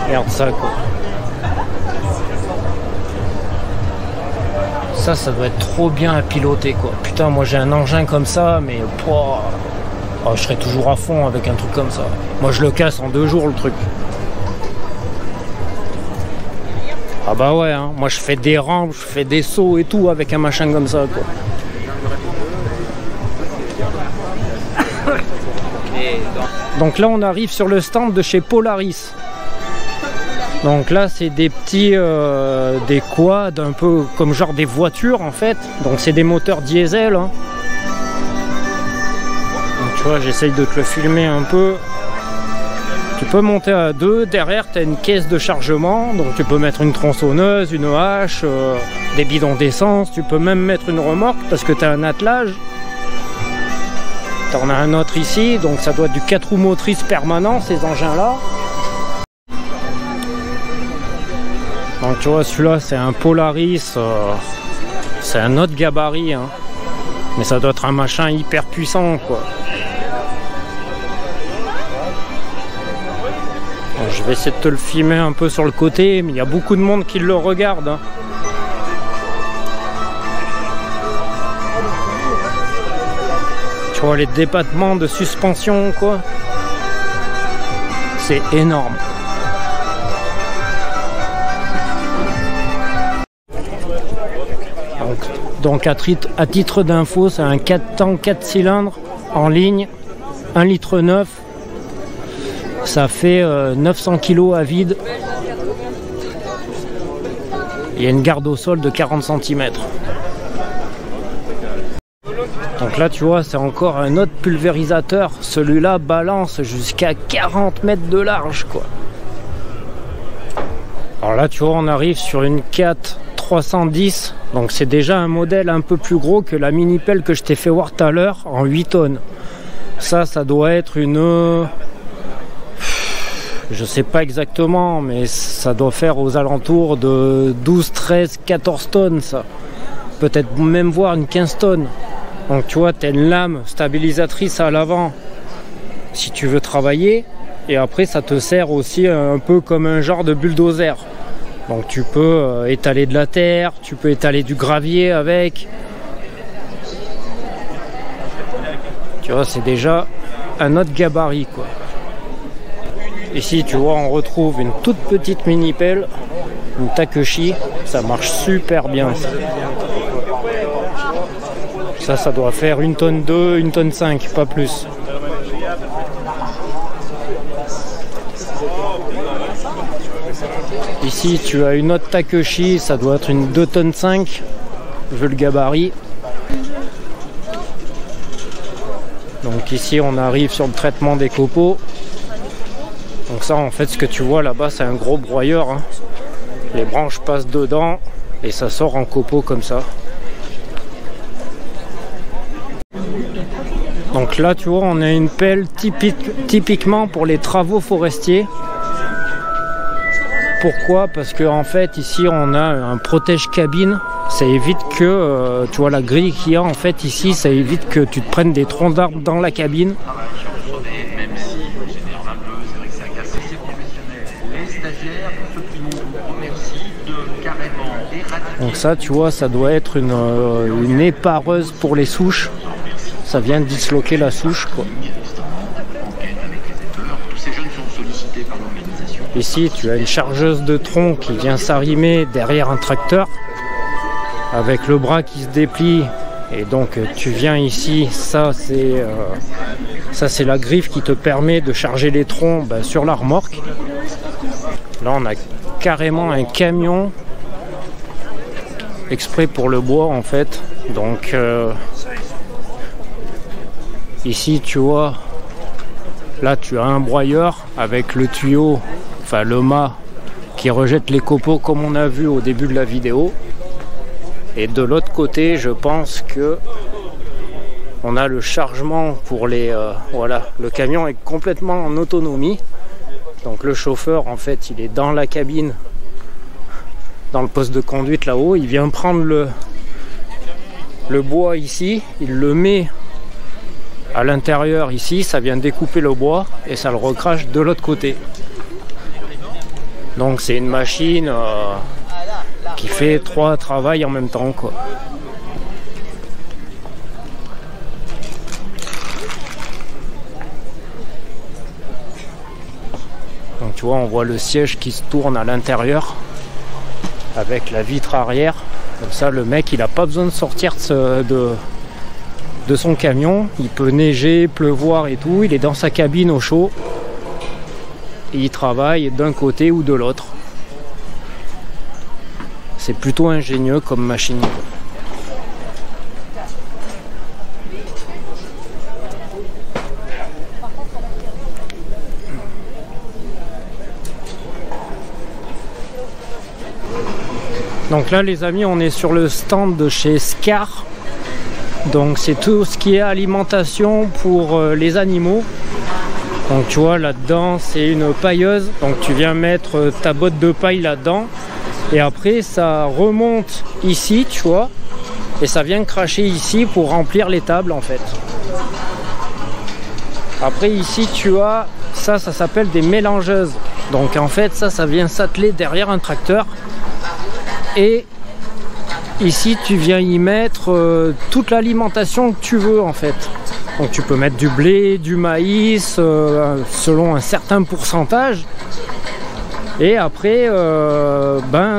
Regarde ça, quoi. Ça doit être trop bien à piloter, quoi. Putain, moi j'ai un engin comme ça, mais oh, je serais toujours à fond avec un truc comme ça. Moi je le casse en 2 jours, le truc. Ah bah ouais, hein. Moi je fais des rampes, je fais des sauts et tout avec un machin comme ça, quoi. Donc là on arrive sur le stand de chez Polaris. Donc là c'est des petits des quads, un peu comme genre des voitures en fait. Donc c'est des moteurs diesel, hein. Donc tu vois, j'essaye de te le filmer un peu. Tu peux monter à 2, derrière tu as une caisse de chargement, donc tu peux mettre une tronçonneuse, une hache, des bidons d'essence, tu peux même mettre une remorque parce que tu as un attelage. Tu en as un autre ici, donc ça doit être du 4 roues motrices permanent ces engins là. Donc tu vois, celui-là c'est un Polaris, c'est un autre gabarit, hein. Mais ça doit être un machin hyper puissant, quoi. Donc, je vais essayer de te le filmer un peu sur le côté, mais il y a beaucoup de monde qui le regarde, hein. Tu vois les débattements de suspension, quoi. C'est énorme. Donc à titre d'info, c'est un 4 temps 4 cylindres en ligne, 1,9 litre. Ça fait 900 kg à vide. Il y a une garde au sol de 40 cm. Donc là tu vois, c'est encore un autre pulvérisateur. Celui-là balance jusqu'à 40 mètres de large, quoi. Alors là tu vois, on arrive sur une 4 310, donc c'est déjà un modèle un peu plus gros que la mini pelle que je t'ai fait voir tout à l'heure en 8 tonnes. Ça doit être une... je sais pas exactement, mais ça doit faire aux alentours de 12, 13, 14 tonnes, ça. Peut-être même voir une 15 tonnes. Donc tu vois, tu as une lame stabilisatrice à l'avant si tu veux travailler, et après ça te sert aussi un peu comme un genre de bulldozer. Donc tu peux étaler de la terre, tu peux étaler du gravier avec. Tu vois, c'est déjà un autre gabarit, quoi. Ici, tu vois, on retrouve une toute petite mini pelle, une Takeshi. Ça marche super bien, ça. Ça doit faire 1 tonne 2, 1 tonne 5, pas plus. Ici tu as une autre Takeshi, ça doit être une 2 tonnes 5, vu le gabarit. Donc ici on arrive sur le traitement des copeaux. Donc ça en fait ce que tu vois là-bas c'est un gros broyeur, hein. Les branches passent dedans et ça sort en copeaux comme ça. Donc là tu vois, on a une pelle typiquement pour les travaux forestiers. Pourquoi? Parce que en fait ici on a un protège-cabine. Ça évite que, tu vois la grille qu'il y a en fait ici, ça évite que tu te prennes des troncs d'arbres dans la cabine. Donc ça tu vois, ça doit être une épareuse pour les souches. Ça vient disloquer la souche quoi. Ici tu as une chargeuse de tronc qui vient s'arrimer derrière un tracteur avec le bras qui se déplie, et donc tu viens ici, ça c'est la griffe qui te permet de charger les troncs sur la remorque. Là on a carrément un camion exprès pour le bois en fait. Donc ici tu vois, là tu as un broyeur avec le tuyau, enfin le mât qui rejette les copeaux comme on a vu au début de la vidéo. Et de l'autre côté, je pense que on a le chargement pour les... voilà, le camion est complètement en autonomie. Donc le chauffeur, en fait, il est dans la cabine, dans le poste de conduite là-haut. Il vient prendre le bois ici, il le met à l'intérieur ici, ça vient découper le bois et ça le recrache de l'autre côté. Donc c'est une machine... qui fait 3 travails en même temps quoi. Donc tu vois, on voit le siège qui se tourne à l'intérieur avec la vitre arrière. Comme ça le mec il n'a pas besoin de sortir de son camion. Il peut neiger, pleuvoir et tout. Il est dans sa cabine au chaud et il travaille d'un côté ou de l'autre. C'est plutôt ingénieux comme machine. Donc là les amis, on est sur le stand de chez Scar. Donc c'est tout ce qui est alimentation pour les animaux. Donc tu vois là-dedans c'est une pailleuse. Donc tu viens mettre ta botte de paille là-dedans. Et après ça remonte ici tu vois, et ça vient cracher ici pour remplir les tables en fait. Après ici tu as ça s'appelle des mélangeuses. Donc en fait ça vient s'atteler derrière un tracteur, et ici tu viens y mettre toute l'alimentation que tu veux en fait. Donc tu peux mettre du blé, du maïs selon un certain pourcentage. Et après,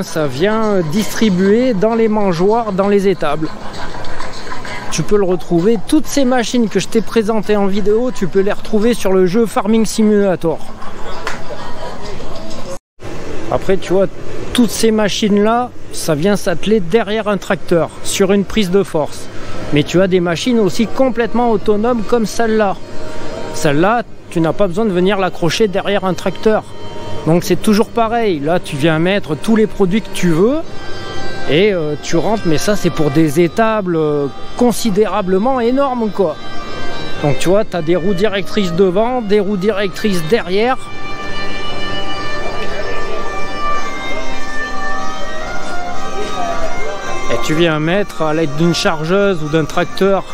ça vient distribuer dans les mangeoires, dans les étables. Tu peux le retrouver, toutes ces machines que je t'ai présentées en vidéo, tu peux les retrouver sur le jeu Farming Simulator. Après, tu vois, toutes ces machines-là, ça vient s'atteler derrière un tracteur, sur une prise de force. Mais tu as des machines aussi complètement autonomes comme celle-là. Celle-là, tu n'as pas besoin de venir l'accrocher derrière un tracteur. Donc c'est toujours pareil, là tu viens mettre tous les produits que tu veux et tu rentres, mais ça c'est pour des étables considérablement énormes quoi. Donc tu vois, tu as des roues directrices devant, des roues directrices derrière. Et tu viens mettre à l'aide d'une chargeuse ou d'un tracteur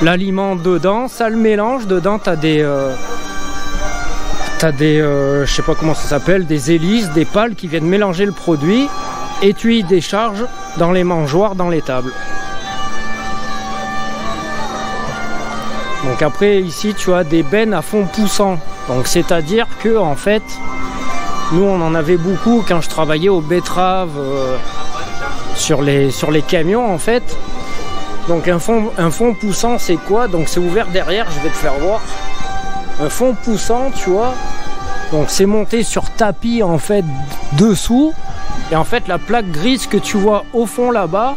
l'aliment dedans, ça le mélange, dedans tu as des... je sais pas comment ça s'appelle, des hélices, des pales qui viennent mélanger le produit, et tu y décharges dans les mangeoires, dans les tables. Donc après ici tu as des bennes à fond poussant. Donc c'est à dire que en fait nous on en avait beaucoup quand je travaillais aux betteraves sur les camions en fait. Donc un fond poussant c'est quoi? Donc c'est ouvert derrière, je vais te faire voir. Un fond poussant tu vois, donc c'est monté sur tapis en fait dessous, et en fait la plaque grise que tu vois au fond là-bas,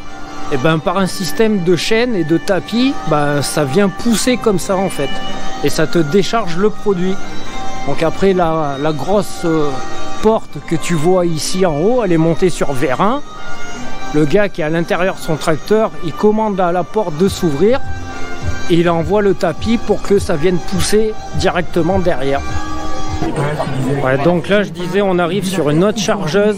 et par un système de chaîne et de tapis, ça vient pousser comme ça en fait, et ça te décharge le produit. Donc après la grosse porte que tu vois ici en haut, elle est montée sur vérin. Le gars qui est à l'intérieur de son tracteur, il commande à la porte de s'ouvrir. et il envoie le tapis pour que ça vienne pousser directement derrière. Ouais, donc là je disais on arrive sur une autre chargeuse,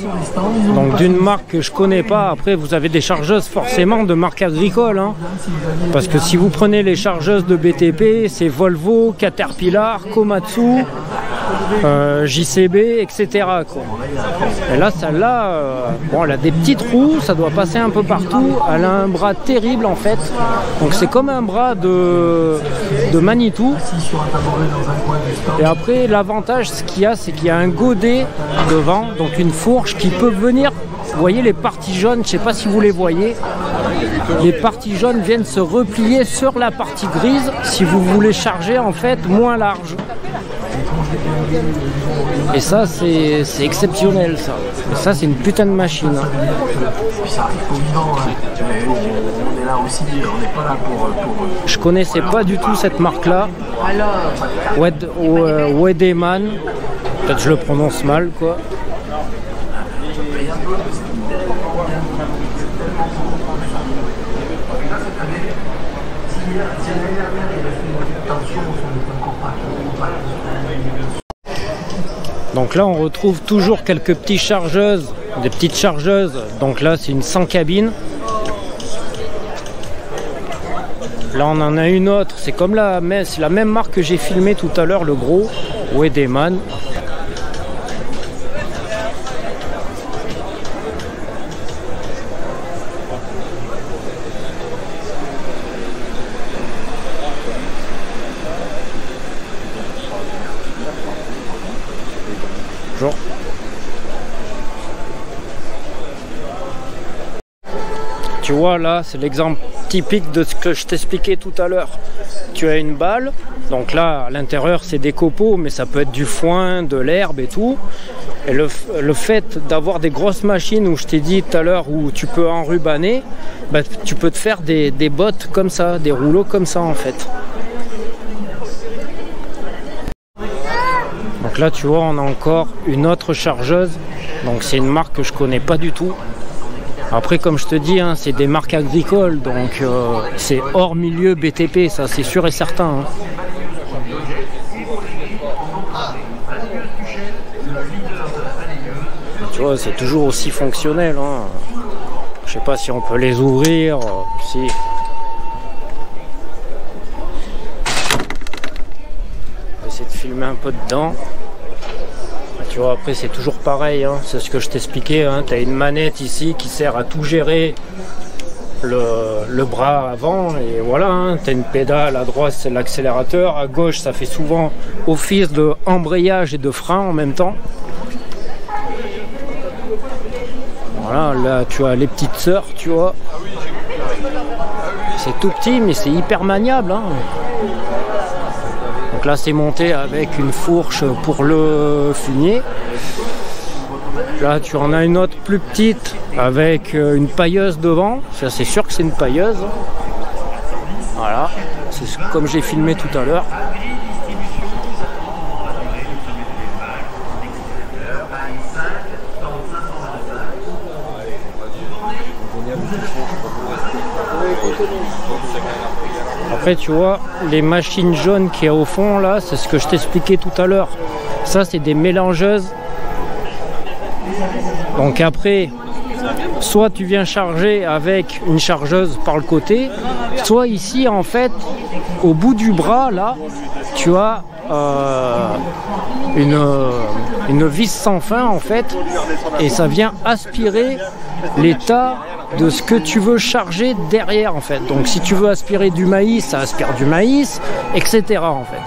donc d'une marque que je connais pas. Après vous avez des chargeuses forcément de marque agricole, hein, parce que si vous prenez les chargeuses de BTP, c'est Volvo, Caterpillar, Komatsu, JCB, etc. quoi. Et là celle-là, bon, elle a des petits trous, ça doit passer un peu partout. Elle a un bras terrible en fait, donc c'est comme un bras de Manitou. Et après l'avantage, ce qu'il y a, c'est qu'il y a un godet devant, donc une fourche qui peut venir. Vous voyez les parties jaunes, je ne sais pas si vous les voyez. Les parties jaunes viennent se replier sur la partie grise si vous voulez charger en fait moins large. Et ça c'est exceptionnel ça. Et ça c'est une putain de machine. Je connaissais pas du tout cette marque là. Wedeman. Peut-être je le prononce mal quoi. Donc là on retrouve toujours quelques petites chargeuses, des petites chargeuses. Donc là c'est une sans cabine. Là on en a une autre, c'est comme c'est la même marque que j'ai filmé tout à l'heure, le gros Wedeman. Bonjour. Tu vois là, c'est l'exemple typique de ce que je t'expliquais tout à l'heure. Tu as une balle, donc là à l'intérieur c'est des copeaux, mais ça peut être du foin, de l'herbe et tout. Et le fait d'avoir des grosses machines, où je t'ai dit tout à l'heure, où tu peux enrubanner, bah, tu peux te faire des bottes comme ça, des rouleaux comme ça en fait. Donc là tu vois on a encore une autre chargeuse, donc c'est une marque que je connais pas du tout. Après comme je te dis hein, c'est des marques agricoles, donc c'est hors milieu BTP, ça c'est sûr et certain hein. Tu vois c'est toujours aussi fonctionnel hein. Je sais pas si on peut les ouvrir, si. On va essayer de filmer un peu dedans. Tu vois, après c'est toujours pareil, hein. C'est ce que je t'expliquais, hein. Tu as une manette ici qui sert à tout gérer, le bras avant, et voilà, hein. Tu as une pédale, à droite c'est l'accélérateur, à gauche ça fait souvent office de embrayage et de frein en même temps. Voilà, là tu as les petites sœurs, tu vois. C'est tout petit mais c'est hyper maniable, hein. Donc là c'est monté avec une fourche pour le fumier. Là tu en as une autre plus petite avec une pailleuse devant. Ça c'est sûr que c'est une pailleuse. Voilà, c'est comme j'ai filmé tout à l'heure. Après tu vois les machines jaunes qu'il y a au fond là, c'est ce que je t'expliquais tout à l'heure. Ça c'est des mélangeuses. Donc après soit tu viens charger avec une chargeuse par le côté, soit ici en fait au bout du bras là tu as une vis sans fin en fait, et ça vient aspirer l'état de ce que tu veux charger derrière en fait. Donc si tu veux aspirer du maïs, ça aspire du maïs, etc. en fait.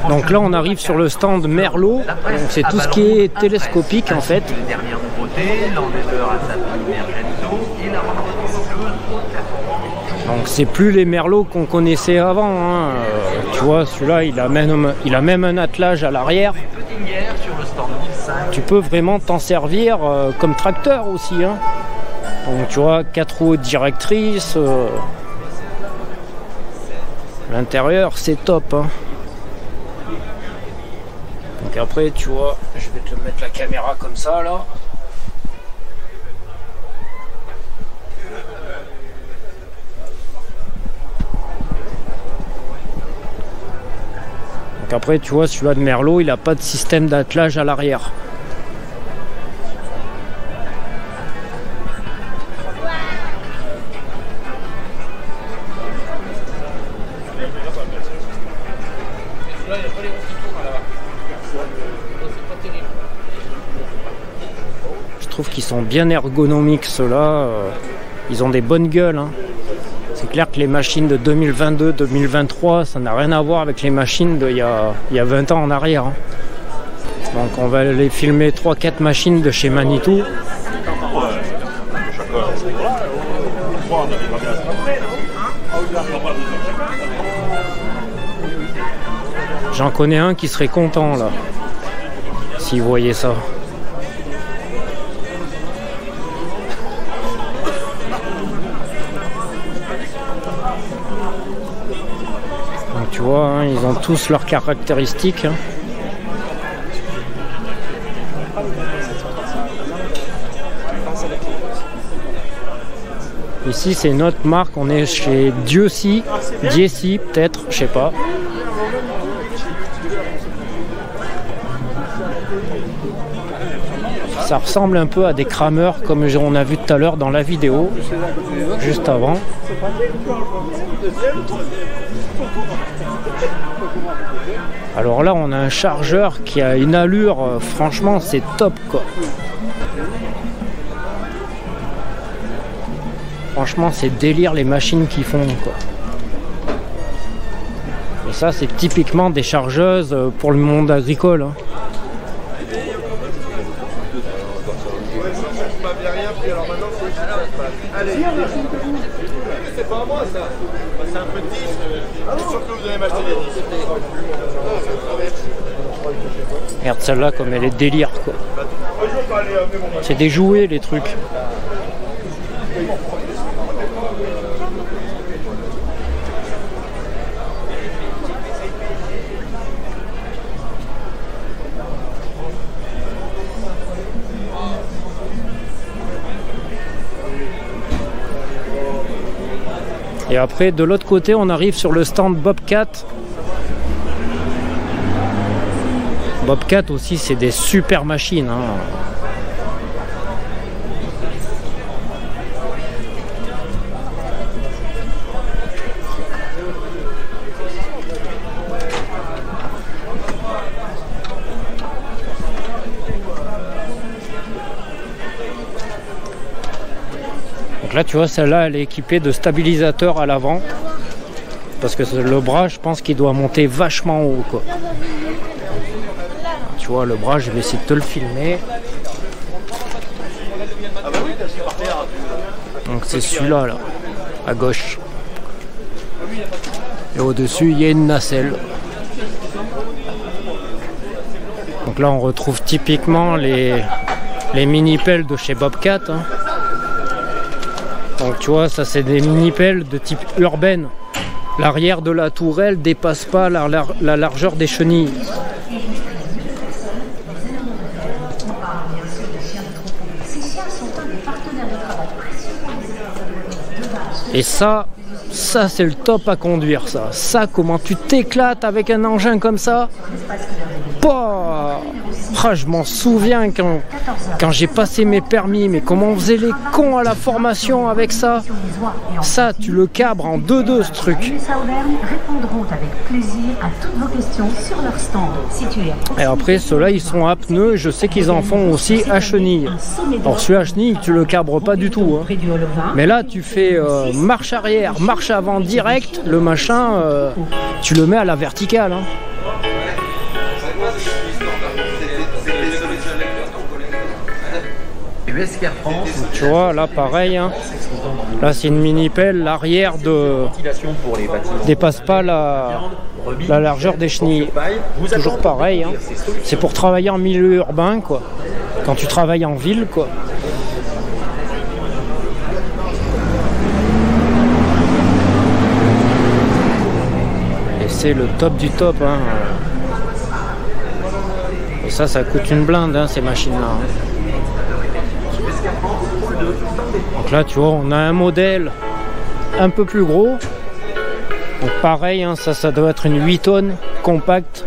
Donc là on arrive sur le stand Merlot, c'est tout ce qui est télescopique en fait. Donc c'est plus les merlots qu'on connaissait avant, hein. Tu vois celui-là il a même un attelage à l'arrière. Tu peux vraiment t'en servir comme tracteur aussi, hein. Donc tu vois 4 roues directrices, l'intérieur c'est top, hein. Donc après tu vois, je vais te mettre la caméra comme ça là. qu'après, tu vois, celui-là de Merlot, il n'a pas de système d'attelage à l'arrière. Je trouve qu'ils sont bien ergonomiques, ceux-là. Ils ont des bonnes gueules, hein. C'est clair que les machines de 2022-2023, ça n'a rien à voir avec les machines d'il y a 20 ans en arrière, hein. Donc on va aller filmer 3-4 machines de chez Manitou. J'en connais un qui serait content là, s'il voyait ça. Donc tu vois, hein, ils ont tous leurs caractéristiques, hein. Ici c'est une autre marque, on est chez Dieucy peut-être, je sais pas. Ça ressemble un peu à des crameurs comme on a vu tout à l'heure dans la vidéo, juste avant. Alors là on a un chargeur qui a une allure, franchement c'est top quoi. Franchement c'est délire les machines qu'ils font quoi. Et ça c'est typiquement des chargeuses pour le monde agricole, hein. C'est pas à moi ça. C'est un peu de 10. Je suis sûr que vous allez m'acheter des 10. Regarde celle-là comme elle est délire quoi. C'est des jouets les trucs. Et après, de l'autre côté, on arrive sur le stand Bobcat. Bobcat aussi, c'est des super machines, hein. Là tu vois, celle-là elle est équipée de stabilisateurs à l'avant parce que le bras je pense qu'il doit monter vachement haut quoi. Tu vois le bras, je vais essayer de te le filmer. Donc c'est celui-là là, à gauche. Et au-dessus il y a une nacelle. Donc là on retrouve typiquement les mini-pelles de chez Bobcat, hein. Donc tu vois, ça c'est des mini-pelles de type urbaine. L'arrière de la tourelle dépasse pas la largeur des chenilles. Et ça c'est le top à conduire ça. Ça, comment tu t'éclates avec un engin comme ça. Pouah, je m'en souviens quand j'ai passé mes permis, mais comment on faisait les cons à la formation avec ça. Ça, tu le cabres en 2-2 ce truc. Répondront avec plaisir à toutes vos questions sur leur stand situé. Et après, ceux-là, ils sont à pneus. Je sais qu'ils en font aussi à chenilles. Alors celui à chenilles, tu le cabres pas du tout, hein. Mais là, tu fais marche arrière, marche avant direct. Le machin, tu le mets à la verticale, hein. Tu vois, là pareil, hein. Là c'est une mini-pelle, l'arrière dépasse pas la largeur des chenilles. Toujours pareil, hein. C'est pour travailler en milieu urbain, quoi. Quand tu travailles en ville, quoi. Et c'est le top du top, hein. Et ça coûte une blinde, hein, ces machines-là, hein. Donc là tu vois on a un modèle un peu plus gros. Donc pareil, hein, ça doit être une 8 tonnes compact.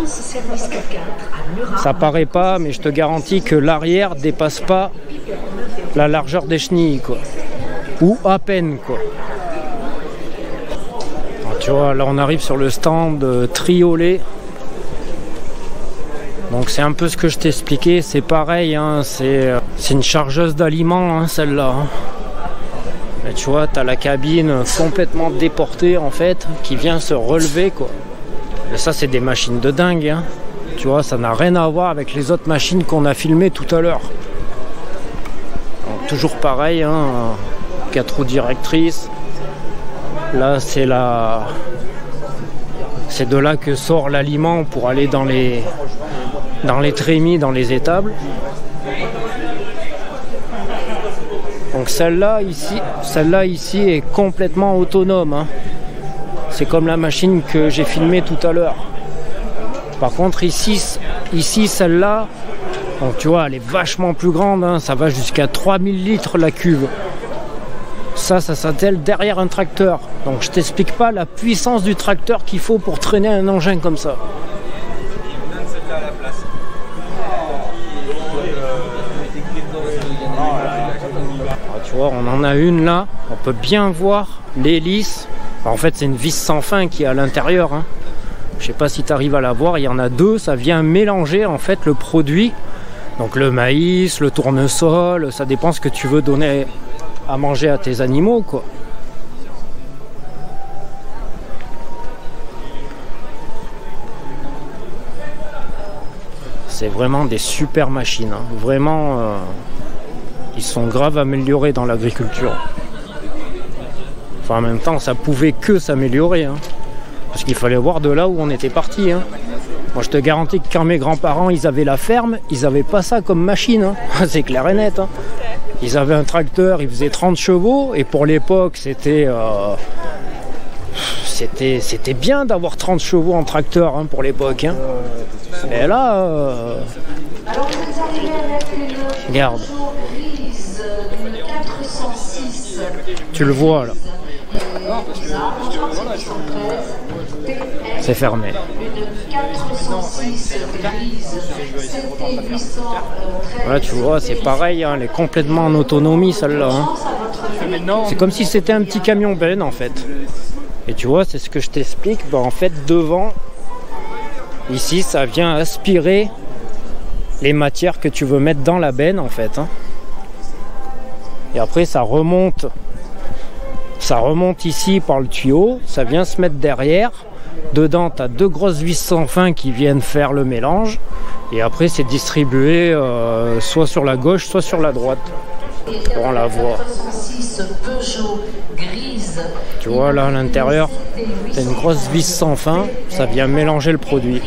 Service 4 à Murat. Ça paraît pas, mais je te garantis que l'arrière dépasse pas la largeur des chenilles, quoi. Ou à peine, quoi. Alors, tu vois, là on arrive sur le stand Triolet. Donc c'est un peu ce que je t'ai expliqué, c'est pareil, hein, c'est une chargeuse d'aliments, hein, celle-là. Hein. Mais tu vois, tu as la cabine complètement déportée en fait, qui vient se relever, quoi. Et ça, c'est des machines de dingue, hein. Tu vois, ça n'a rien à voir avec les autres machines qu'on a filmées tout à l'heure. Toujours pareil, hein, 4 roues directrices. Là, c'est de là que sort l'aliment pour aller dans les trémies, dans les étables. Donc celle-là ici est complètement autonome, hein. C'est comme la machine que j'ai filmée tout à l'heure. Par contre ici celle-là, donc tu vois, elle est vachement plus grande, hein, ça va jusqu'à 3000 litres la cuve. Ça s'attelle derrière un tracteur. Donc je t'explique pas la puissance du tracteur qu'il faut pour traîner un engin comme ça. Tu vois, on en a une là, on peut bien voir l'hélice. En fait, c'est une vis sans fin qui est à l'intérieur, hein. Je sais pas si tu arrives à la voir, il y en a deux, ça vient mélanger en fait le produit. Donc le maïs, le tournesol, ça dépend ce que tu veux donner à manger à tes animaux, quoi. C'est vraiment des super machines, hein. Vraiment, ils sont grave améliorés dans l'agriculture. Enfin, en même temps, ça pouvait que s'améliorer, hein. Parce qu'il fallait voir de là où on était parti, hein. Moi, je te garantis que quand mes grands-parents, ils avaient la ferme, ils n'avaient pas ça comme machine, hein. C'est clair et net, hein. Ils avaient un tracteur, il faisait 30 chevaux, et pour l'époque, c'était bien d'avoir 30 chevaux en tracteur, hein, pour l'époque, hein. Et là, regarde. Tu le vois, là. C'est fermé. Voilà, tu vois, c'est pareil, hein, elle est complètement en autonomie, celle-là, hein. C'est comme si c'était un petit camion benne, en fait. Et tu vois, c'est ce que je t'explique. Ben, en fait, devant, ici, ça vient aspirer les matières que tu veux mettre dans la benne, en fait, hein. Et après, ça remonte ici par le tuyau, ça vient se mettre derrière. Dedans, tu as deux grosses vis sans fin qui viennent faire le mélange. Et après, c'est distribué soit sur la gauche, soit sur la droite. On la voit. Tu vois, là, à l'intérieur, tu as une grosse vis sans fin. Ça vient mélanger le produit.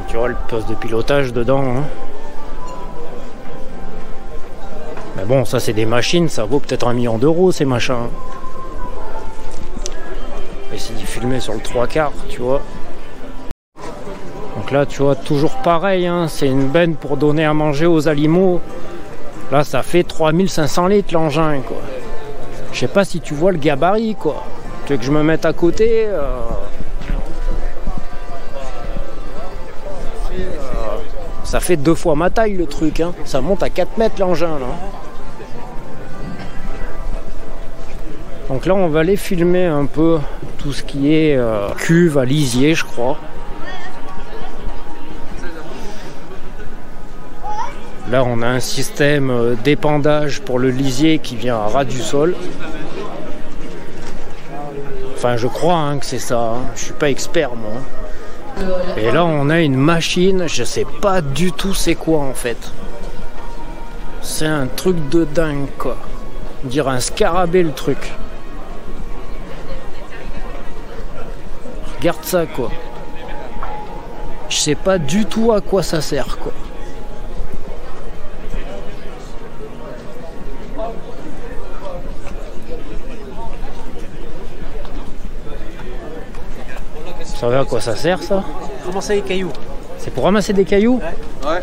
Tu vois le poste de pilotage dedans, hein. Mais bon, ça c'est des machines, ça vaut peut-être 1 million d'euros ces machins. Et c'est filmé sur le 3/4, tu vois. Donc là, tu vois, toujours pareil, hein, c'est une benne pour donner à manger aux animaux. Là, ça fait 3500 litres l'engin, quoi. Je sais pas si tu vois le gabarit, quoi. Tu veux que je me mette à côté ça fait 2 fois ma taille le truc, hein. Ça monte à 4 mètres l'engin, là. Donc là, on va aller filmer un peu tout ce qui est cuve à lisier, je crois. Là, on a un système d'épandage pour le lisier qui vient à ras du sol. Enfin, je crois, hein, que c'est ça, hein. Je suis pas expert, moi. Et là, on a une machine, je sais pas du tout c'est quoi, en fait. C'est un truc de dingue, quoi. On dirait un scarabée, le truc. Regarde ça, quoi. Je sais pas du tout à quoi ça sert, quoi. Vous savez à quoi ça sert, ça? Ramasser les cailloux. C'est pour ramasser des cailloux? Ouais.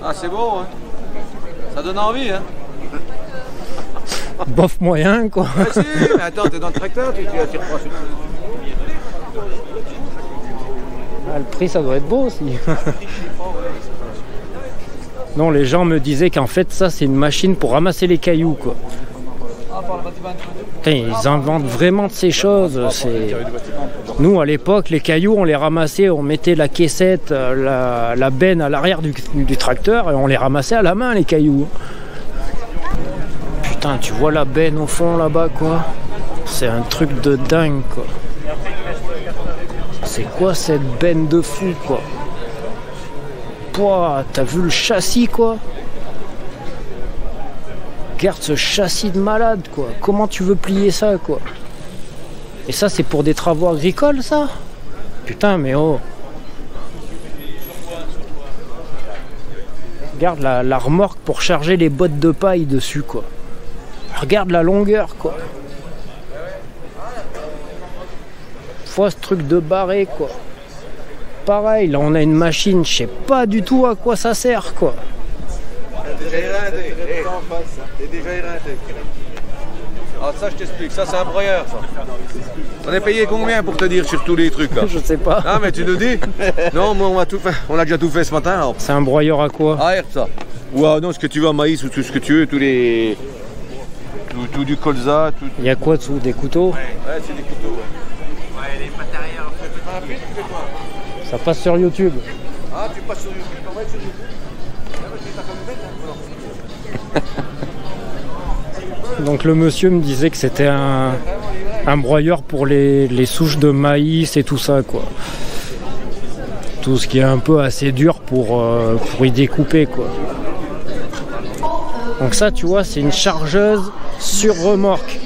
Ah, c'est beau, hein. Ça donne envie, hein. Bof moyen, quoi. Ah si, mais attends, t'es dans le tracteur, tu attires pas sur... Ah, le prix, ça doit être beau aussi. Non, les gens me disaient qu'en fait, ça, c'est une machine pour ramasser les cailloux, quoi. Putain, ils inventent vraiment de ces choses. Nous, à l'époque, les cailloux, on les ramassait, on mettait la caissette, la benne à l'arrière du tracteur et on les ramassait à la main, les cailloux. Putain, tu vois la benne au fond là-bas, quoi. C'est un truc de dingue, quoi. C'est quoi cette benne de fou, quoi? Pouah, t'as vu le châssis, quoi? Regarde ce châssis de malade, quoi. Comment tu veux plier ça, quoi? Et ça, c'est pour des travaux agricoles, ça? Putain, mais oh. Regarde la remorque pour charger les bottes de paille dessus, quoi. Regarde la longueur, quoi. Fois ce truc de barré, quoi. Pareil, là on a une machine, je sais pas du tout à quoi ça sert, quoi. T'es déjà éreinté. T'es déjà éreinté. Ah, ça je t'explique, ça c'est un broyeur, ça. On est payé combien pour te dire sur tous les trucs là? Je sais pas. Ah, mais tu nous dis? Non, moi on a tout fait. On a déjà tout fait ce matin. Alors. C'est un broyeur à quoi? Ah, ça. Ou non, ce que tu veux, maïs ou tout ce que tu veux, tous les. Tout du colza, tout. Il y a quoi dessous? Des couteaux? Ouais, c'est des couteaux. Ouais, les pattes arrière. Ça passe sur YouTube. Ah, tu passes sur YouTube, on va être sur YouTube. Donc le monsieur me disait que c'était un broyeur pour les souches de maïs et tout ça, quoi. Tout ce qui est un peu assez dur pour y découper, quoi. Donc ça, tu vois, c'est une chargeuse sur remorque.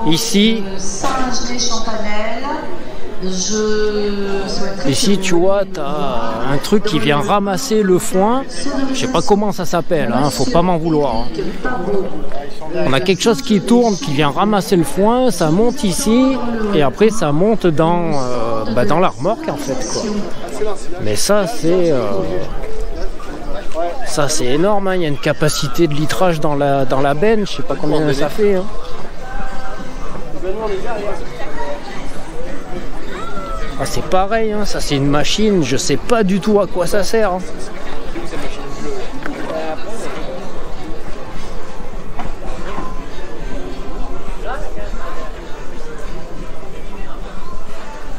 Ici, ici, tu vois, tu as un truc qui vient ramasser le foin. Je sais pas comment ça s'appelle, hein, faut pas m'en vouloir. Hein. On a quelque chose qui tourne, qui vient ramasser le foin, ça monte ici, et après ça monte dans la remorque, en fait, quoi. Mais ça, c'est énorme, hein. Il y a une capacité de litrage dans la benne, je sais pas combien ça fait. Hein. Ah, c'est pareil, hein. Ça c'est une machine, je sais pas du tout à quoi ça sert. Hein.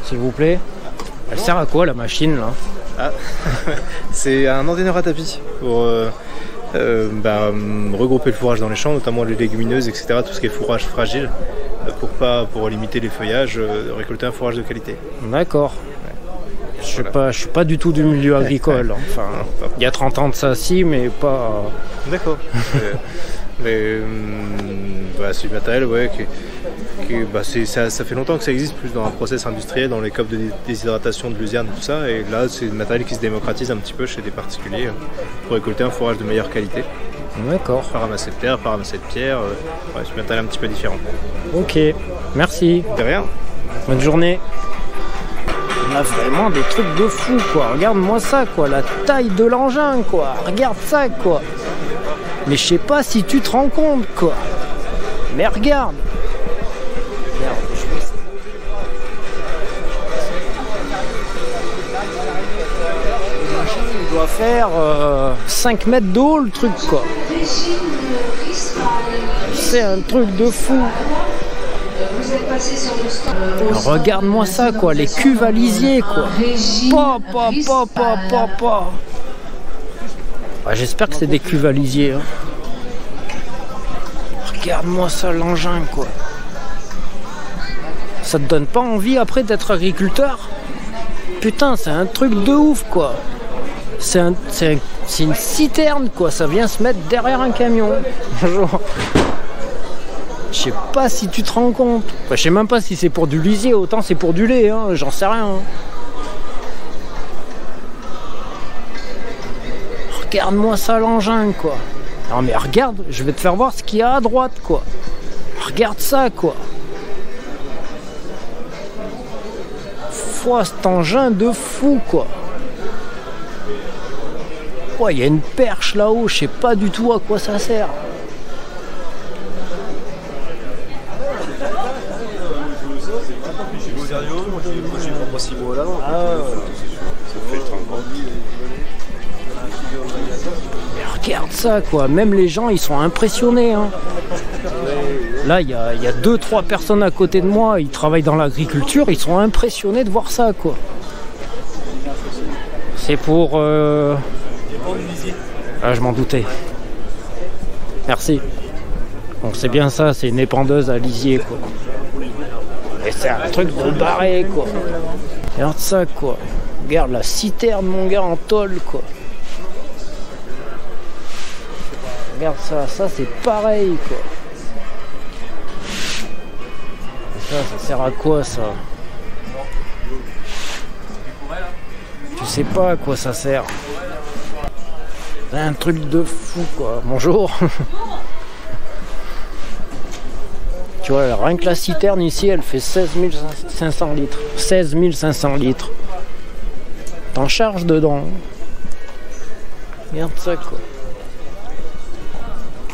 S'il vous plaît, elle sert à quoi la machine là? Ah, c'est un entraîneur à tapis pour regrouper le fourrage dans les champs, notamment les légumineuses, etc. Tout ce qui est fourrage fragile, pour limiter les feuillages, récolter un fourrage de qualité. D'accord. Ouais. Je suis pas du tout du milieu agricole. Ouais. Enfin, il y a 30 ans de ça, si, mais pas. D'accord. C'est du matériel, ouais. Ça fait longtemps que ça existe, plus dans un process industriel, dans les copes de déshydratation de luzerne, tout ça. Et là, c'est le matériel qui se démocratise un petit peu chez des particuliers pour récolter un fourrage de meilleure qualité. D'accord. Pas ramasser de terre, pas ramasser de pierre. C'est un matériel un petit peu différent. Ok, merci. De rien. Bonne journée. On a vraiment des trucs de fou, quoi. Regarde-moi ça, quoi. La taille de l'engin, quoi. Regarde ça, quoi. Mais je sais pas si tu te rends compte, quoi. Mais regarde. Merde, il doit faire 5 mètres de haut, le truc, quoi. C'est un truc de fou. Regarde-moi ça, quoi, les cuves à lisier, quoi. J'espère que c'est des cuves à lisier. Hein. Regarde-moi ça, l'engin, quoi. Ça te donne pas envie après d'être agriculteur? Putain, c'est un truc de ouf, quoi. C'est une citerne, quoi. Ça vient se mettre derrière un camion. Bonjour. Je sais pas si tu te rends compte. Enfin, je sais même pas si c'est pour du lisier, autant c'est pour du lait, hein. J'en sais rien. Hein. Regarde-moi ça, l'engin, quoi. Non mais regarde, je vais te faire voir ce qu'il y a à droite, quoi. Regarde ça, quoi. Fois cet engin de fou, quoi. Ouais, il y a une perche là-haut, je sais pas du tout à quoi ça sert. Regarde ça quoi, même les gens ils sont impressionnés hein. Là il y a 2-3 personnes à côté de moi, ils travaillent dans l'agriculture, ils sont impressionnés de voir ça quoi. C'est pour ah je m'en doutais. Merci. Donc c'est bien ça, c'est une épandeuse à lisier quoi. Et c'est un truc de barré quoi. Regarde ça quoi. Regarde la citerne mon gars en tôle quoi. Regarde ça, ça c'est pareil quoi. Et ça sert à quoi ça? Tu sais pas à quoi ça sert. C'est un truc de fou quoi. Bonjour. Tu vois, rien que la citerne ici, elle fait 16 500 litres. 16 500 litres. T'en charges dedans. Regarde ça quoi.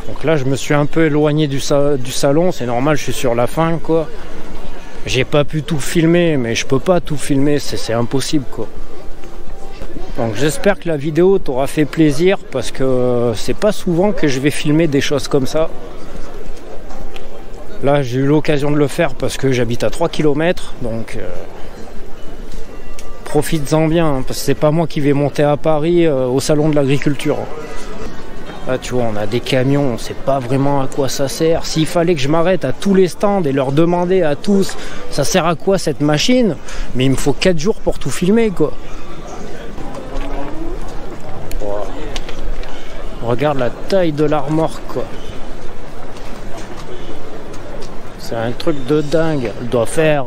Donc là je me suis un peu éloigné du salon, c'est normal, je suis sur la fin quoi. J'ai pas pu tout filmer, mais je peux pas tout filmer, c'est impossible quoi. Donc j'espère que la vidéo t'aura fait plaisir parce que c'est pas souvent que je vais filmer des choses comme ça. Là j'ai eu l'occasion de le faire parce que j'habite à 3 km, donc profites-en bien, hein, parce que c'est pas moi qui vais monter à Paris au salon de l'agriculture. Là tu vois on a des camions, on sait pas vraiment à quoi ça sert. S'il fallait que je m'arrête à tous les stands et leur demander à tous ça sert à quoi cette machine, mais il me faut 4 jours pour tout filmer quoi. Wow. Regarde la taille de la remorque quoi. C'est un truc de dingue, elle doit faire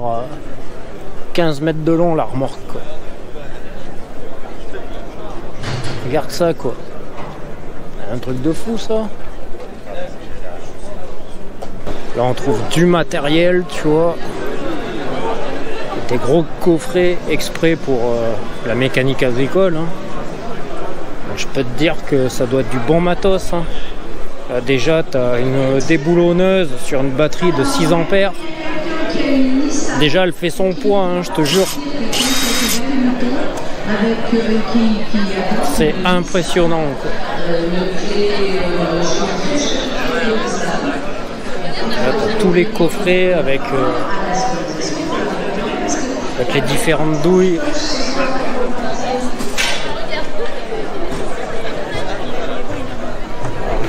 15 mètres de long la remorque quoi. Regarde ça quoi. Un truc de fou ça. Là on trouve du matériel tu vois. Des gros coffrets exprès pour la mécanique agricole hein. Donc, je peux te dire que ça doit être du bon matos hein. Là déjà tu as une déboulonneuse sur une batterie de 6 ampères. Déjà elle fait son poids hein, je te jure. C'est impressionnant quoi. Là, t'as tous les coffrets avec les différentes douilles.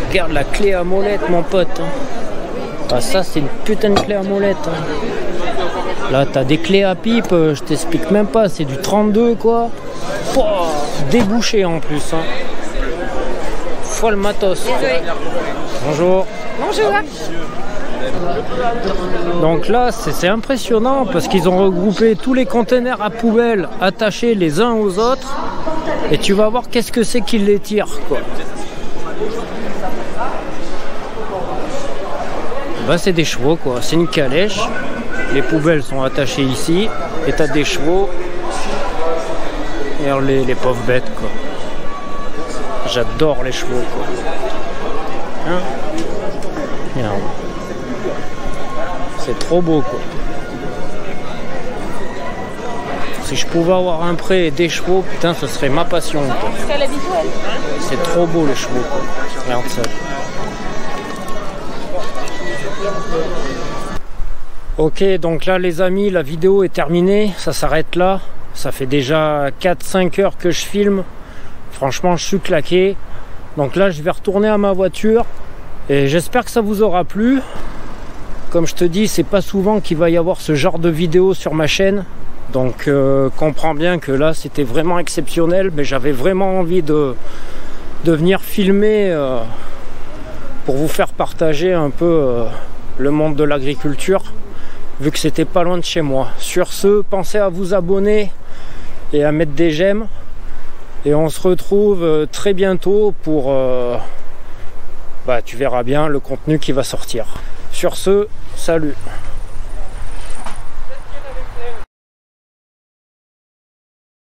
Regarde la clé à molette mon pote hein. Ah, ça c'est une putain de clé à molette hein. Là t'as des clés à pipe, je t'explique même pas, c'est du 32 quoi. Oh, débouché en plus hein. Folle matos. Bonjour. Bonjour. Donc là c'est impressionnant parce qu'ils ont regroupé tous les containers à poubelle attachés les uns aux autres et tu vas voir qu'est-ce que c'est qu'ils les tirent quoi. Bah c'est des chevaux quoi, c'est une calèche. Les poubelles sont attachées ici et t'as des chevaux. Et alors les pauvres bêtes quoi. J'adore les chevaux quoi. Hein? C'est trop beau quoi. Si je pouvais avoir un pré et des chevaux, putain ce serait ma passion quoi. C'est trop beau les chevaux quoi. Regarde ça. Ok donc là les amis la vidéo est terminée, ça s'arrête là. Ça fait déjà 4-5 heures que je filme. Franchement, je suis claqué. Donc là, je vais retourner à ma voiture. Et j'espère que ça vous aura plu. Comme je te dis, c'est pas souvent qu'il va y avoir ce genre de vidéo sur ma chaîne. Donc, comprends bien que là, c'était vraiment exceptionnel. Mais j'avais vraiment envie de venir filmer pour vous faire partager un peu le monde de l'agriculture. Vu que c'était pas loin de chez moi. Sur ce, pensez à vous abonner et à mettre des j'aime et on se retrouve très bientôt pour tu verras bien le contenu qui va sortir. Sur ce, salut.